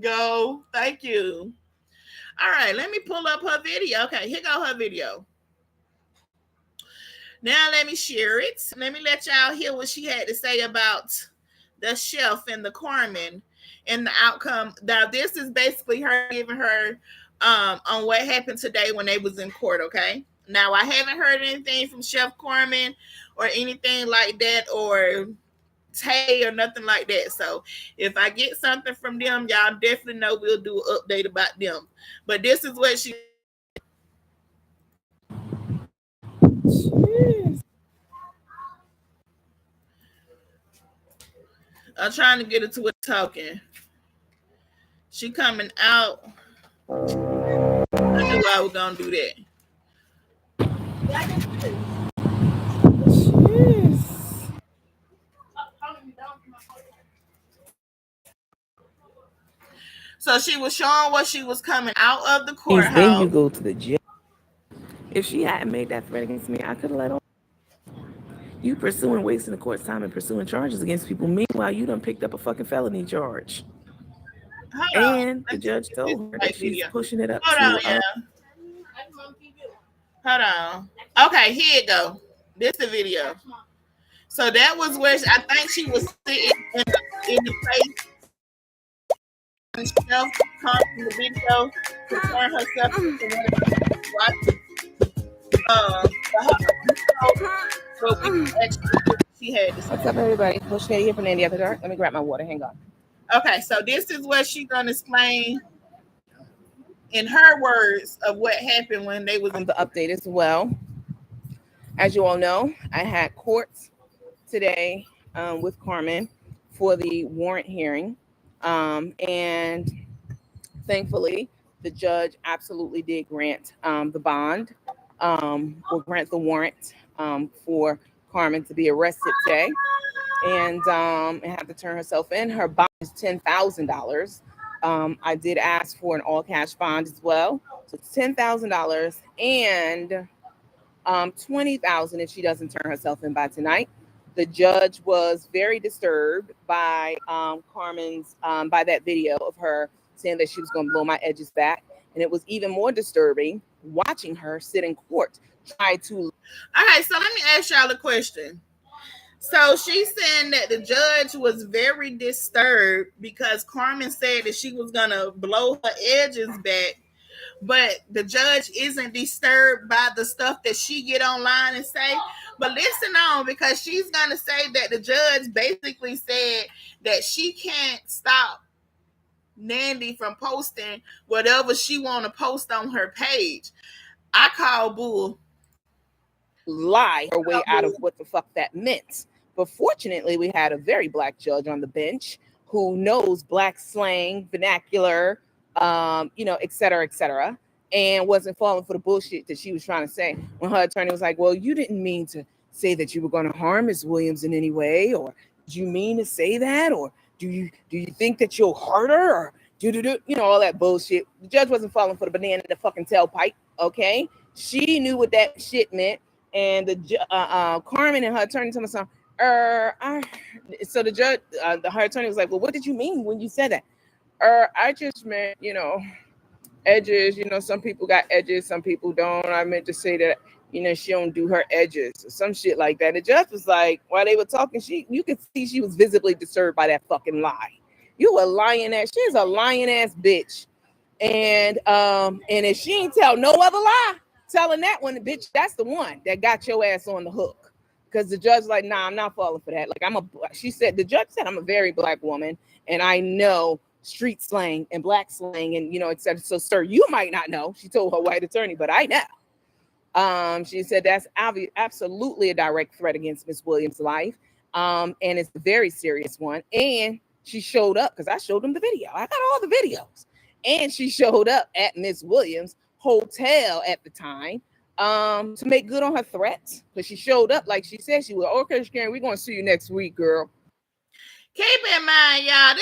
[SPEAKER 1] Go. Thank you. All right, let me pull up her video. Okay, here go her video. Now let me share it. Let me let y'all hear what she had to say about the chef and the Carmen and the outcome. Now this is basically her giving her on what happened today when they was in court. Okay. Now I haven't heard anything from Chef Carmen or anything like that, or Tay or nothing like that. So if I get something from them, y'all definitely know we'll do an update about them. But this is what she. I'm trying to get her to it talking. She coming out. I knew I was gonna do that. So she was showing what she was coming out of the courthouse.
[SPEAKER 5] Then you go to the jail. If she hadn't made that threat against me, I could have let on. You pursuing, wasting the court's time and pursuing charges against people. Meanwhile, you done picked up a fucking felony charge.
[SPEAKER 1] Hold on.
[SPEAKER 5] And the
[SPEAKER 1] Let's see
[SPEAKER 5] judge
[SPEAKER 1] if this is
[SPEAKER 5] told her
[SPEAKER 1] the
[SPEAKER 5] that
[SPEAKER 1] right
[SPEAKER 5] she's
[SPEAKER 1] video.
[SPEAKER 5] pushing it up
[SPEAKER 1] Hold on,
[SPEAKER 5] to
[SPEAKER 1] yeah. Hold on. Okay, here it go. This the video. So that was where I think she was sitting in the place herself, in the video, preparing herself to watch what we actually she had to say.
[SPEAKER 5] What's up, everybody? Push here from Nandy at the dark. Let me grab my water. Hang on.
[SPEAKER 1] Okay, so this is what she's gonna explain in her words of what happened when they was
[SPEAKER 5] The update as well. As you all know, I had courts today with Carmen for the warrant hearing. And thankfully, the judge absolutely did grant the bond, or grant the warrant for Carmen to be arrested today and have to turn herself in. Her bond is $10,000. I did ask for an all cash bond as well, so it's $10,000 and $20,000 if she doesn't turn herself in by tonight. The judge was very disturbed by Carmen's by that video of her saying that she was going to blow my edges back, and it was even more disturbing watching her sit in court try to.
[SPEAKER 1] All right, so let me ask y'all a question. So she's saying that the judge was very disturbed because Carmen said that she was gonna blow her edges back, but the judge isn't disturbed by the stuff that she get online and say. But listen on, because she's gonna say that the judge basically said that she can't stop Nandy from posting whatever she want to post on her page. I call bull.
[SPEAKER 5] Lie her way out of what the fuck that meant. But fortunately, we had a very black judge on the bench who knows black slang, vernacular, et cetera, and wasn't falling for the bullshit that she was trying to say when her attorney was like, well, you didn't mean to say that you were going to harm Ms. Williams in any way, or do you mean to say that, or do you think that you'll hurt her, or all that bullshit. The judge wasn't falling for the banana in the fucking tailpipe, okay? She knew what that shit meant, and the Carmen and her attorney told me something. So the judge, her attorney was like, well, what did you mean when you said that? I just meant, edges, some people got edges, some people don't. I meant to say that, she don't do her edges or some shit like that. The judge was like, while they were talking, you could see she was visibly disturbed by that fucking lie. You a lying ass, she's a lying ass bitch. And if she ain't tell no other lie, telling that one, bitch, that's the one that got your ass on the hook. Because the judge like, nah, I'm not falling for that. Like the judge said, I'm a very black woman and I know street slang and black slang and, et cetera. So, sir, you might not know. She told her white attorney, but I know. She said that's absolutely a direct threat against Miss Williams' life. And it's a very serious one. And she showed up because I showed them the video. I got all the videos. And she showed up at Miss Williams' hotel at the time to make good on her threats. Because she showed up like she said she would. Okay, Karen, we're going to see you next week, girl.
[SPEAKER 1] Keep in mind, y'all,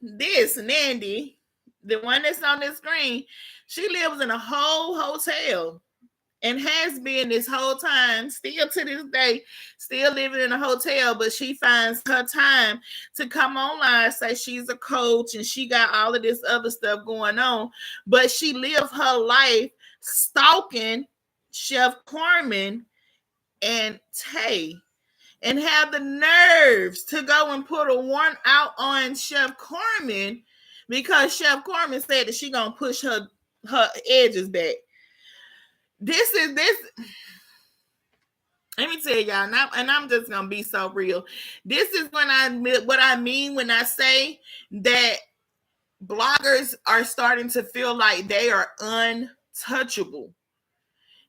[SPEAKER 1] this Nandy, the one that's on the screen, she lives in a whole hotel and has been this whole time, still to this day, still living in a hotel, but she finds her time to come online, say she's a coach and she got all of this other stuff going on, but she lived her life stalking Chef Carmen and Tay, and have the nerves to go and put a warrant out on Chef Carmen because Chef Carmen said that she gonna push her edges back. This. Let me tell y'all, and I'm just gonna be so real. This is what I mean when I say that bloggers are starting to feel like they are untouchable.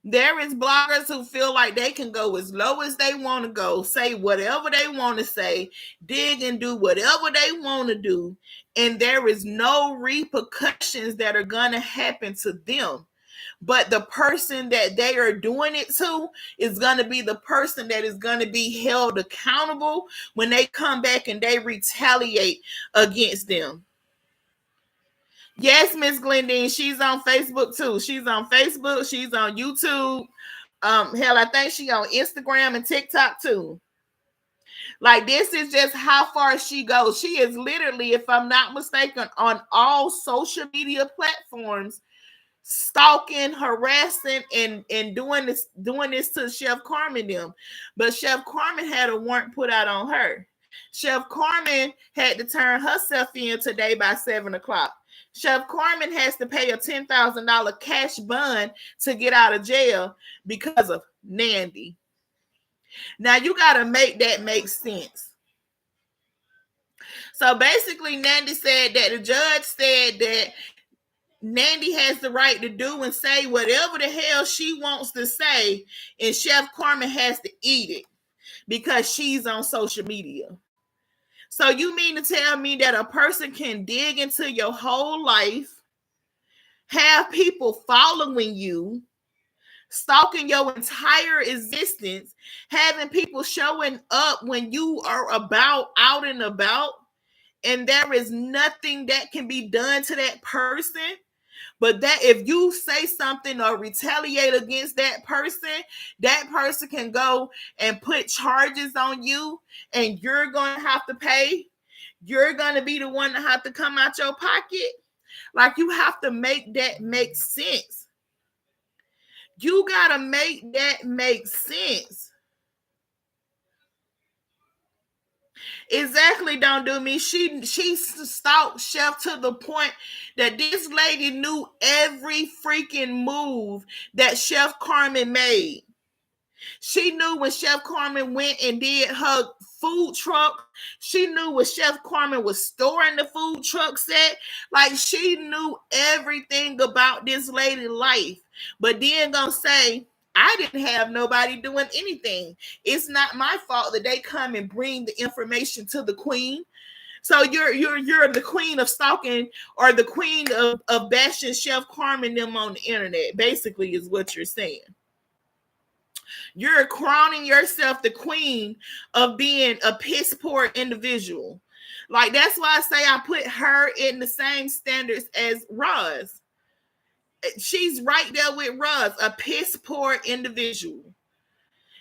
[SPEAKER 1] There is bloggers who feel like they can go as low as they want to go, say whatever they want to say, dig and do whatever they want to do, and there is no repercussions that are going to happen to them. But the person that they are doing it to is going to be the person that is going to be held accountable when they come back and they retaliate against them. Yes, Miss Glendine, she's on Facebook too. She's on Facebook. She's on YouTube. Hell, I think she on Instagram and TikTok too. Like, this is just how far she goes. She is literally, if I'm not mistaken, on all social media platforms, stalking, harassing, and doing this to Chef Carmen them. But Chef Carmen had a warrant put out on her. Chef Carmen had to turn herself in today by 7:00. Chef Carmen has to pay a $10,000 cash bond to get out of jail because of Nandy. Now you got to make that make sense. So basically, Nandy said that the judge said that Nandy has the right to do and say whatever the hell she wants to say, and Chef Carmen has to eat it because she's on social media. So you mean to tell me that a person can dig into your whole life, have people following you, stalking your entire existence, having people showing up when you are about out and about, and there is nothing that can be done to that person. But that if you say something or retaliate against that person can go and put charges on you, and you're going to have to pay. You're going to be the one to have to come out your pocket. Like, you have to make that make sense. You got to make that make sense. Exactly, don't do me. She stalked Chef to the point that this lady knew every freaking move that Chef Carmen made. She knew when Chef Carmen went and did her food truck. She knew when Chef Carmen was storing the food truck set. Like, she knew everything about this lady's life. But then gonna say, I didn't have nobody doing anything. It's not my fault that they come and bring the information to the queen. So you're the queen of stalking, or the queen of bashing Chef Carmen them on the internet, basically, is what you're saying. You're crowning yourself the queen of being a piss poor individual. Like, that's why I say I put her in the same standards as Roz. She's right there with Roz, a piss poor individual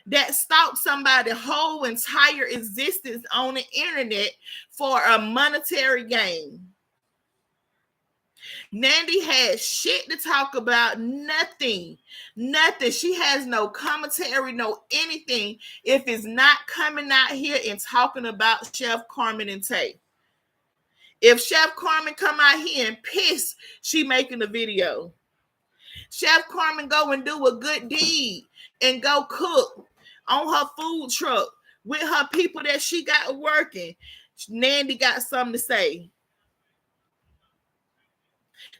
[SPEAKER 1] that stalked somebody's whole entire existence on the internet for a monetary gain. Nandy had shit to talk about, nothing. She has no commentary, no anything, if it's not coming out here and talking about Chef Carmen and Tay. If Chef Carmen come out here and piss, she making a video. Chef Carmen go and do a good deed and go cook on her food truck with her people that she got working. Nandy got something to say.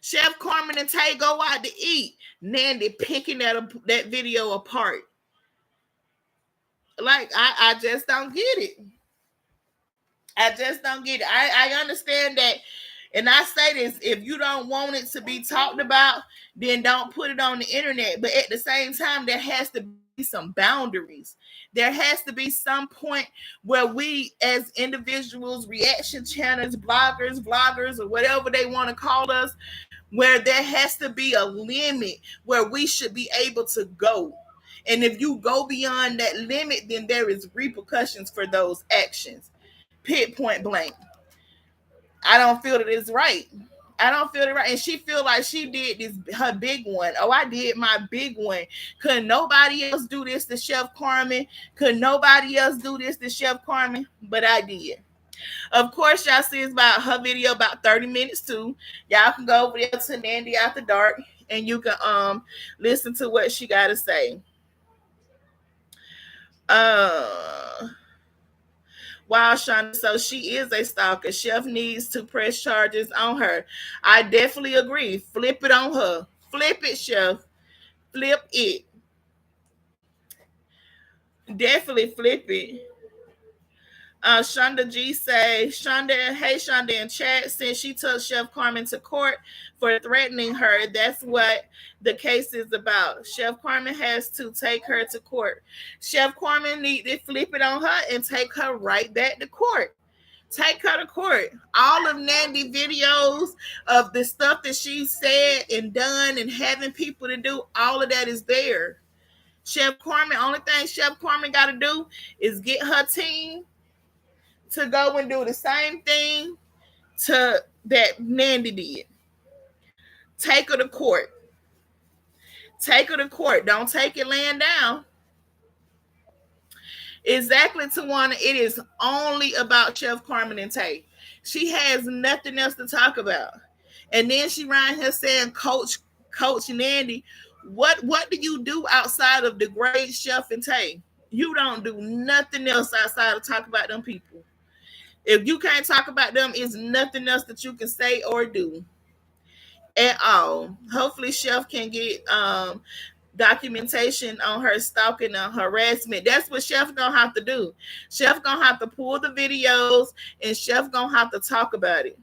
[SPEAKER 1] Chef Carmen and Tay go out to eat. Nandy picking that video apart. Like, I just don't get it. I just don't get it. I understand that. And I say this, if you don't want it to be talked about, then don't put it on the internet. But at the same time, there has to be some boundaries. There has to be some point where we as individuals, reaction channels, bloggers, vloggers, or whatever they want to call us, where there has to be a limit where we should be able to go. And if you go beyond that limit, then there is repercussions for those actions. Point blank. I don't feel that it's right. I don't feel it right. And she feel like she did her big one. Oh, I did my big one. Could nobody else do this to Chef Carmen? Could nobody else do this to Chef Carmen? But I did. Of course, y'all see it's about her video about 30 minutes too. Y'all can go over there to Nandy After Dark and you can listen to what she got to say. Wow, Shonda, so she is a stalker. Chef needs to press charges on her. I definitely agree. Flip it on her. Flip it, Chef. Flip it. Definitely flip it. Shonda G say, hey Shonda in chat, since she took Chef Carmen to court for threatening her, that's what the case is about. Chef Carmen has to take her to court. Chef Carmen need to flip it on her and take her right back to court. Take her to court. All of Nandy videos of the stuff that she said and done and having people to do, all of that is there. Chef Carmen, only thing Chef Carmen got to do is get her team to go and do the same thing to that Nandy did. Take her to court. Take her to court. Don't take it laying down. Exactly, Tawana. It is only about Chef Carmen and Tay. She has nothing else to talk about. And then she ran here saying, Coach Nandy, what do you do outside of the great Chef and Tay? You don't do nothing else outside of talk about them people. If you can't talk about them, it's nothing else that you can say or do at all. Hopefully, Chef can get documentation on her stalking and harassment. That's what Chef gonna have to do. Chef gonna have to pull the videos, and Chef gonna have to talk about it.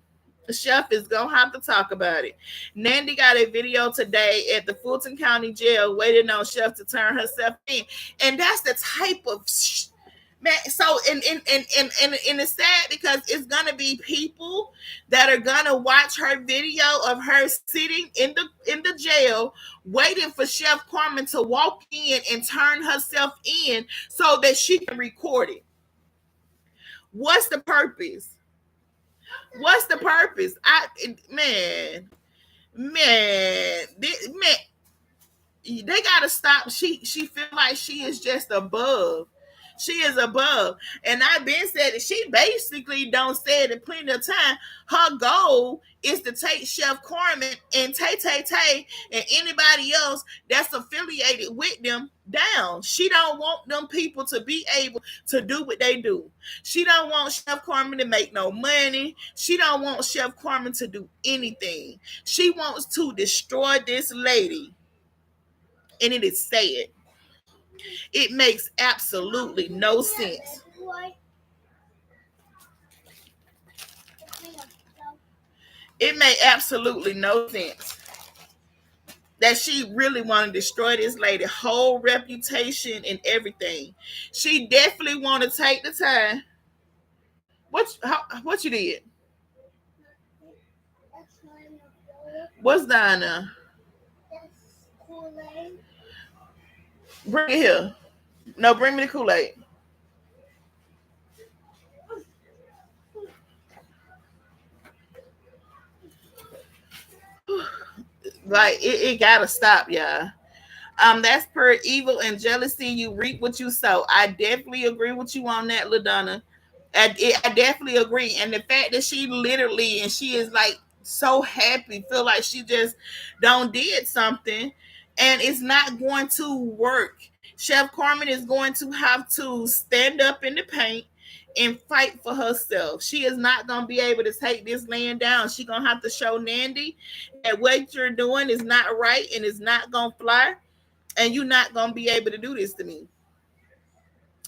[SPEAKER 1] Chef is gonna have to talk about it. Nandy got a video today at the Fulton County Jail waiting on Chef to turn herself in, and that's the type of man. So and it's sad because it's gonna be people that are gonna watch her video of her sitting in the jail waiting for Chef Carmen to walk in and turn herself in so that she can record it. What's the purpose? What's the purpose? Man, they gotta stop. She feel like she is just above. She is above, and I've been said that she basically don't say it in plenty of time. Her goal is to take Chef Carmen and Tay and anybody else that's affiliated with them down. She don't want them people to be able to do what they do. She don't want Chef Carmen to make no money. She don't want Chef Carmen to do anything. She wants to destroy this lady, and it is sad. It makes absolutely no sense. It made absolutely no sense that she really want to destroy this lady whole reputation and everything. She definitely want to take the time. What you did? What's down there? Bring it here. No, bring me the Kool-Aid. Like it gotta stop, y'all. That's per evil and jealousy. You reap what you sow. I definitely agree with you on that, LaDonna. I definitely agree. And the fact that she literally and she is like so happy, feel like she just don't did something, and it's not going to work. Chef Carmen is going to have to stand up in the paint and fight for herself. She is not going to be able to take this land down. She's going to have to show Nandy that what you're doing is not right and it's not going to fly, and you're not gonna be able to do this to me.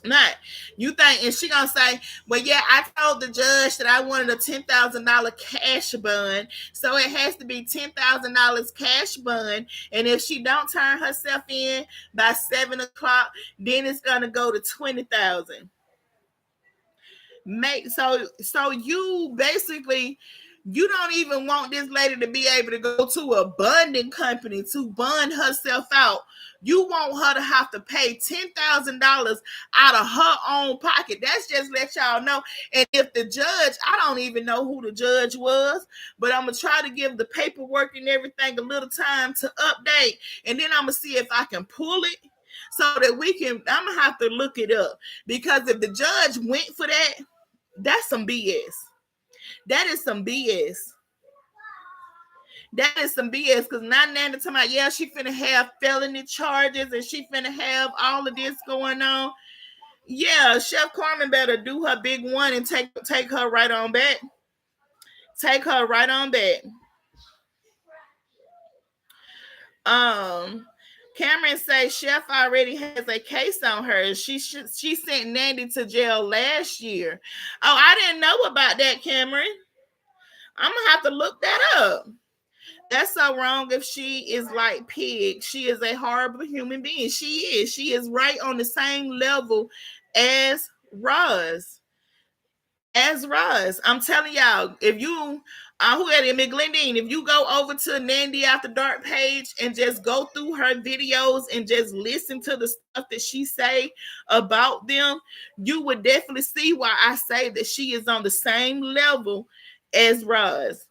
[SPEAKER 1] Not you think, and she gonna say, "Well, yeah, I told the judge that I wanted a $10,000 cash bond, so it has to be $10,000 cash bond. And if she don't turn herself in by 7 o'clock, then it's gonna go to 20,000." So you basically you don't even want this lady to be able to go to a bonding company to bond herself out. You want her to have to pay $10,000 out of her own pocket. That's just let y'all know. And if the judge, I don't even know who the judge was, but I'm gonna try to give the paperwork and everything a little time to update, and then I'm gonna see if I can pull it so that we can. I'm gonna have to look it up, because if the judge went for that, that's some BS. That is some BS. That is some BS, because now Nanda talking about, yeah, she finna have felony charges and she finna have all of this going on. Yeah, Chef Carmen better do her big one and take her right on back. Take her right on back. Cameron says Chef already has a case on her. She sent Nandy to jail last year. Oh, I didn't know about that, Cameron. I'm gonna have to look that up. That's so wrong if she is like Pig. She is a horrible human being. She is. She is right on the same level as Roz. As Roz. I'm telling y'all, if you who had it, McGlendine, if you go over to Nandy After Dark page and just go through her videos and just listen to the stuff that she say about them, you would definitely see why I say that she is on the same level as Roz.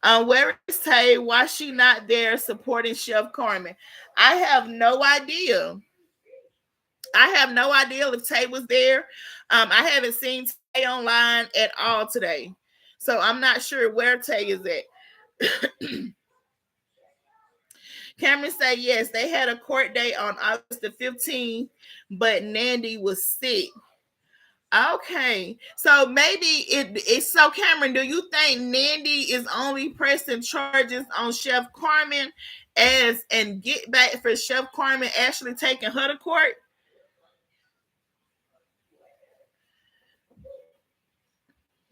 [SPEAKER 1] Where is Tay? Why she not there supporting Chef Carmen? I have no idea. I have no idea if Tay was there. I haven't seen Tay online at all today, so I'm not sure where Tay is at. Cameron said yes, they had a court date on August the 15th, but Nandy was sick. Okay, so maybe it's so. Cameron, do you think Nandy is only pressing charges on Chef Carmen and get back for Chef Carmen actually taking her to court?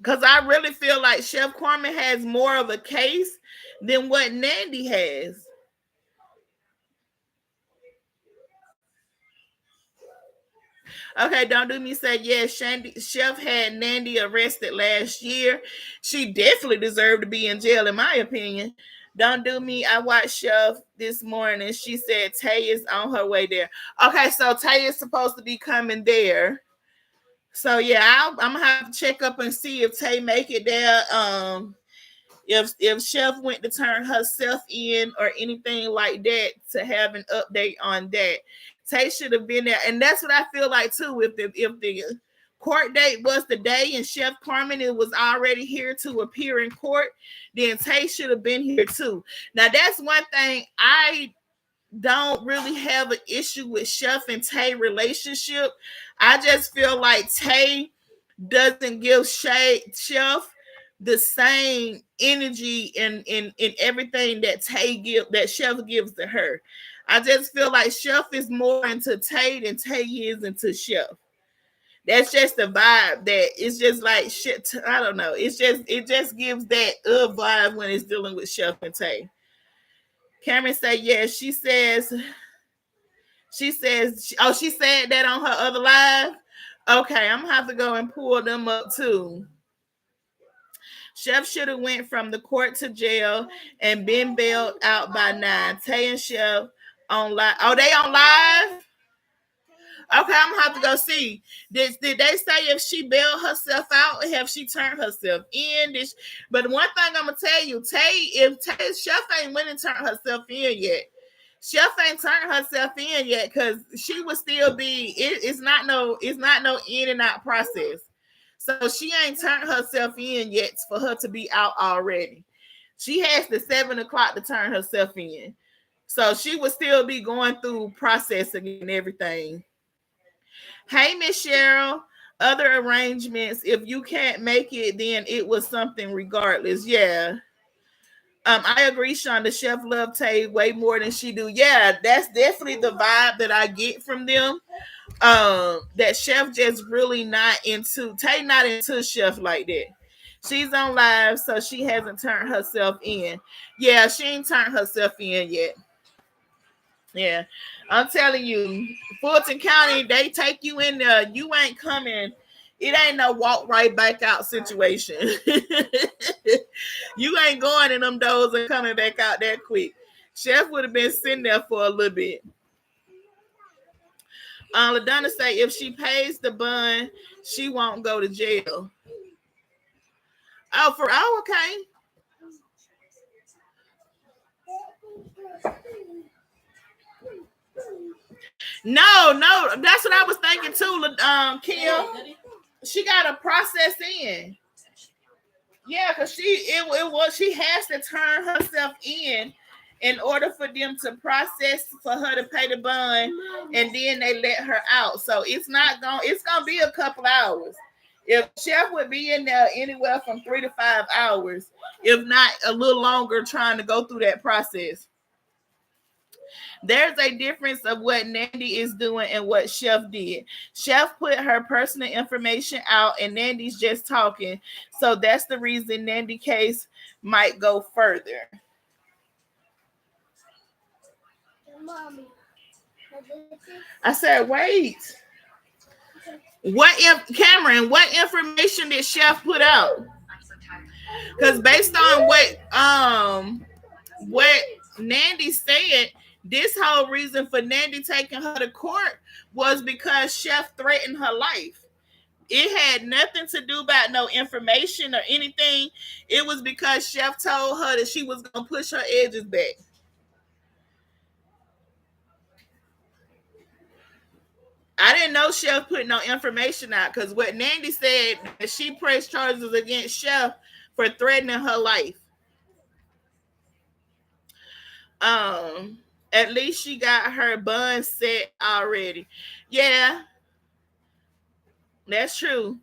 [SPEAKER 1] Because I really feel like Chef Carmen has more of a case than what Nandy has. Okay, don't do me say yes. Chef had Nandy arrested last year. She definitely deserved to be in jail, in my opinion. Don't do me. I watched Chef this morning. She said Tay is on her way there. Okay, so Tay is supposed to be coming there. So yeah, I'm gonna have to check up and see if Tay make it there. If Chef went to turn herself in or anything like that to have an update on that. Tay should have been there, and that's what I feel like too. If the court date was the day and Chef Carmen it was already here to appear in court, then Tay should have been here too. Now that's one thing I don't really have an issue with Chef and Tay relationship. I just feel like Tay doesn't give Chef the same energy in everything that that Chef gives to her. I just feel like Chef is more into Tay than Tay is into Chef. That's just the vibe that it's just like shit. I don't know. It just gives that vibe when it's dealing with Chef and Tay. Cameron said yes. She says, oh, she said that on her other live. Okay, I'm gonna have to go and pull them up too. Chef should have went from the court to jail and been bailed out by 9. Tay and Chef on live. Oh, they on live? Okay, I'm gonna have to go see. Did they say if she bailed herself out or have she turned herself in? But one thing I'm gonna tell you, if Chef ain't went and turned herself in yet. Chef ain't turned herself in yet because she would still be. It's not no in and out process. So she ain't turned herself in yet for her to be out already. She has the 7 o'clock to turn herself in. So she would still be going through processing and everything. Hey, Miss Cheryl. Other arrangements. If you can't make it, then it was something regardless. Yeah. I agree, Sean. The Chef love Tay way more than she do. Yeah, that's definitely the vibe that I get from them. That Chef just really not into Tay, not into Chef like that. She's on live, so she hasn't turned herself in. Yeah, she ain't turned herself in yet. Yeah, I'm telling you, Fulton County, they take you in there. You ain't coming. It ain't no walk right back out situation. You ain't going in them doors and coming back out that quick. Chef would have been sitting there for a little bit. LaDonna say if she pays the bun, she won't go to jail. Okay. No, that's what I was thinking too. Kim, she got a process in. Yeah, because she has to turn herself in order for them to process for her to pay the bond, and then they let her out. So it's gonna be a couple hours. If Chef would be in there anywhere from 3 to 5 hours, if not a little longer, trying to go through that process. There's a difference of what Nandy is doing and what Chef did. Chef put her personal information out and Nandy's just talking. So that's the reason Nandy case might go further. I said, wait. Cameron, what information did Chef put out? Because based on what Nandy said, this whole reason for Nandy taking her to court was because Chef threatened her life. It had nothing to do about no information or anything. It was because Chef told her that she was going to push her edges back. I didn't know Chef put no information out because what Nandy said, that she pressed charges against Chef for threatening her life. At least she got her bun set already. Yeah, that's true.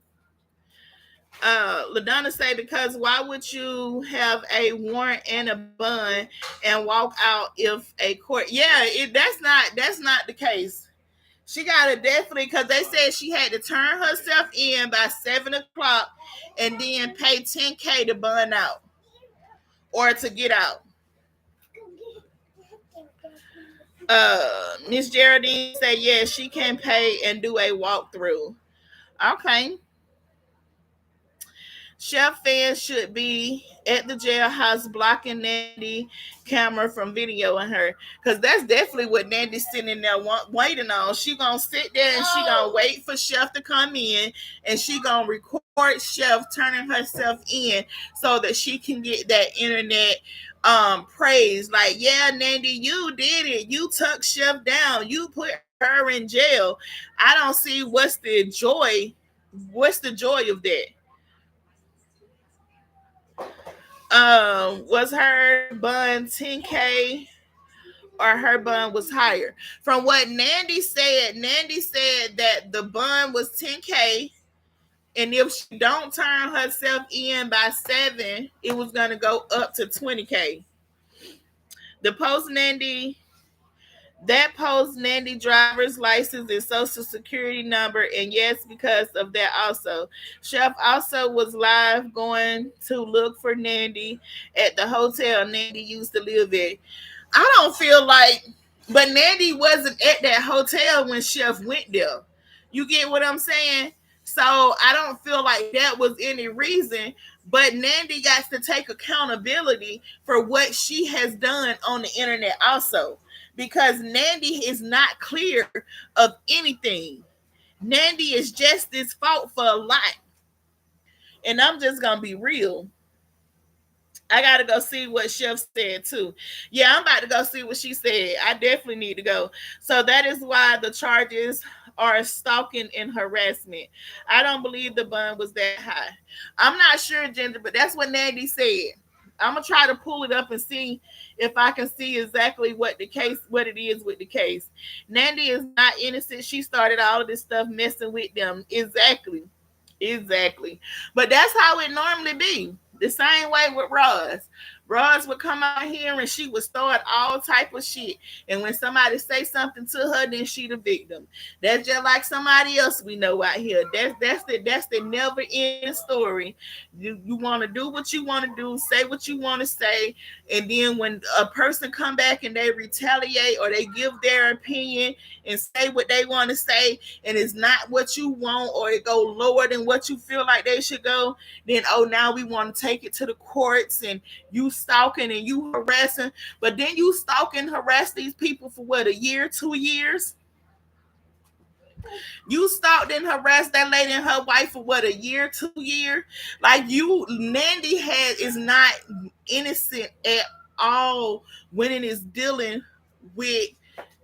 [SPEAKER 1] LaDonna say because why would you have a warrant and a bun and walk out if a court? Yeah, that's not the case. She got to definitely, because they said she had to turn herself in by 7 o'clock and then pay 10K to bun out or to get out. Miss Geraldine said, yes, she can pay and do a walkthrough. Okay. Chef fans should be at the jailhouse blocking Nandy camera from videoing her, because that's definitely what Nandy's sitting in there waiting on. She gonna sit there and she gonna wait for Chef to come in, and she gonna record Chef turning herself in so that she can get that internet praise. Like, yeah, Nandy, you did it. You took Chef down. You put her in jail. I don't see what's the joy. What's the joy of that? Was her bun 10K or her bun was higher? From what Nandy said that the bun was 10K, and if she don't turn herself in by 7, it was gonna go up to 20K. The post Nandy That post Nandy driver's license and social security number, and yes, because of that also. Chef also was live going to look for Nandy at the hotel Nandy used to live at. I don't feel like, but Nandy wasn't at that hotel when Chef went there. You get what I'm saying? So I don't feel like that was any reason, but Nandy got to take accountability for what she has done on the internet also, because Nandy is not clear of anything. Nandy is just this fault for a lot. And I'm just going to be real. I gotta go see what Chef said too. Yeah, I'm about to go see what she said. I definitely need to go. So that is why the charges are stalking and harassment. I don't believe the bun was that high. I'm not sure, Ginger, but that's what Nandy said. I'm gonna try to pull it up and see if I can see exactly what what it is with the case. Nandy is not innocent. She started all of this stuff messing with them. Exactly. Exactly. But that's how it normally be. The same way with Roz. Roz would come out here and she would start all type of shit. And when somebody say something to her, then she the victim. That's just like somebody else we know out here. That's the never ending story. You want to do what you want to do, say what you want to say, and then when a person come back and they retaliate or they give their opinion and say what they want to say, and it's not what you want, or it go lower than what you feel like they should go, then now we want to take it to the courts, and you stalking and you harassing. But then you stalk and harass these people for what, a year, 2 years? You stalked and harassed that lady and her wife for what, a year, 2 years? Like, Nandy is not innocent at all when it is dealing with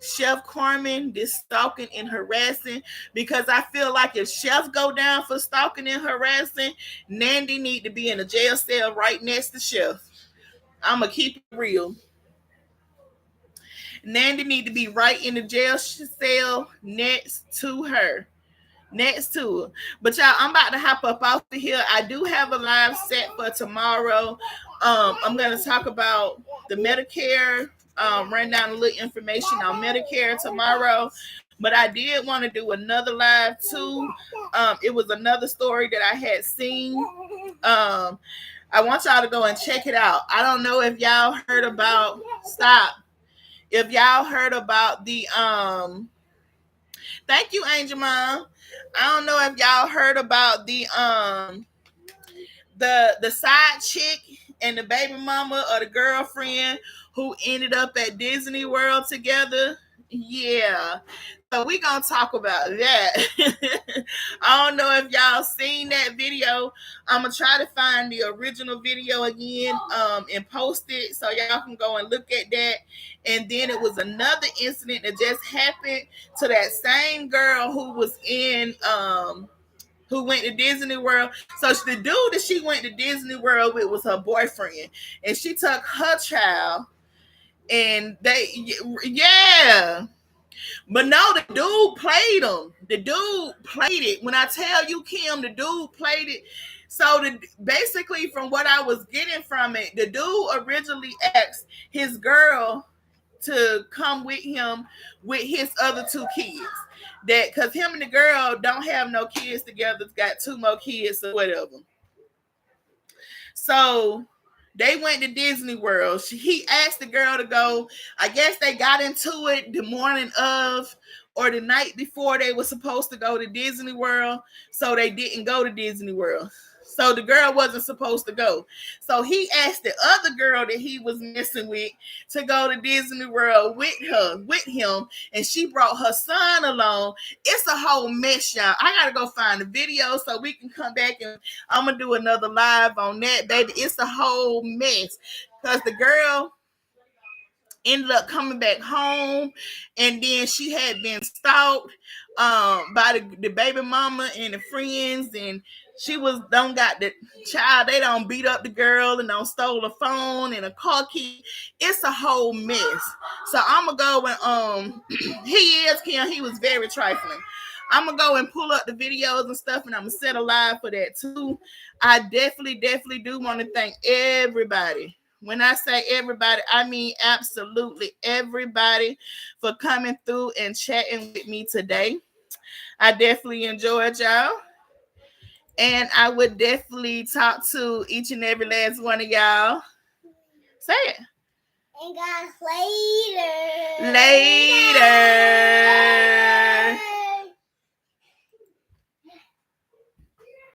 [SPEAKER 1] Chef Carmen, this stalking and harassing, because I feel like if Chef go down for stalking and harassing, Nandy need to be in a jail cell right next to Chef. I'm gonna keep it real. Nandy need to be right in the jail cell next to her. Next to her. But y'all, I'm about to hop up off of here. I do have a live set for tomorrow. I'm gonna talk about the Medicare, run down a little information on Medicare tomorrow. But I did want to do another live too. It was another story that I had seen. I want y'all to go and check it out. I don't know if y'all heard about if y'all heard about the thank you, Angel Mom. I don't know if y'all heard about the side chick and the baby mama or the girlfriend who ended up at Disney World together. Yeah. So we gonna talk about that. I don't know if y'all seen that video. I'm gonna try to find the original video again and post it so y'all can go and look at that. And then it was another incident that just happened to that same girl who was in who went to Disney World. So the dude that she went to Disney World with was her boyfriend, and she took her child, and yeah. But no, the dude played him. The dude played it. When I tell you, Kim, the dude played it. So basically, from what I was getting from it, the dude originally asked his girl to come with him with his other two kids. That because him and the girl don't have no kids together, got two more kids or whatever. So they went to Disney World. He asked the girl to go. I guess they got into it the morning of or the night before they were supposed to go to Disney World. So they didn't go to Disney World. So the girl wasn't supposed to go. So he asked the other girl that he was messing with to go to Disney World with him, and she brought her son along. It's a whole mess, y'all. I gotta go find the video so we can come back and I'm gonna do another live on that, baby. It's a whole mess because the girl ended up coming back home, and then she had been stalked by the baby mama and the friends, and she was don't got the child. They don't beat up the girl and don't stole a phone and a car key. It's a whole mess. So I'm gonna go and he is Kim. He was very trifling. I'm gonna go and pull up the videos and stuff, and I'm gonna set a live for that too. I definitely do want to thank everybody. When I say everybody, I mean absolutely everybody for coming through and chatting with me today. I definitely enjoyed y'all. And I would definitely talk to each and every last one of y'all. Say it. And guys, later. Later.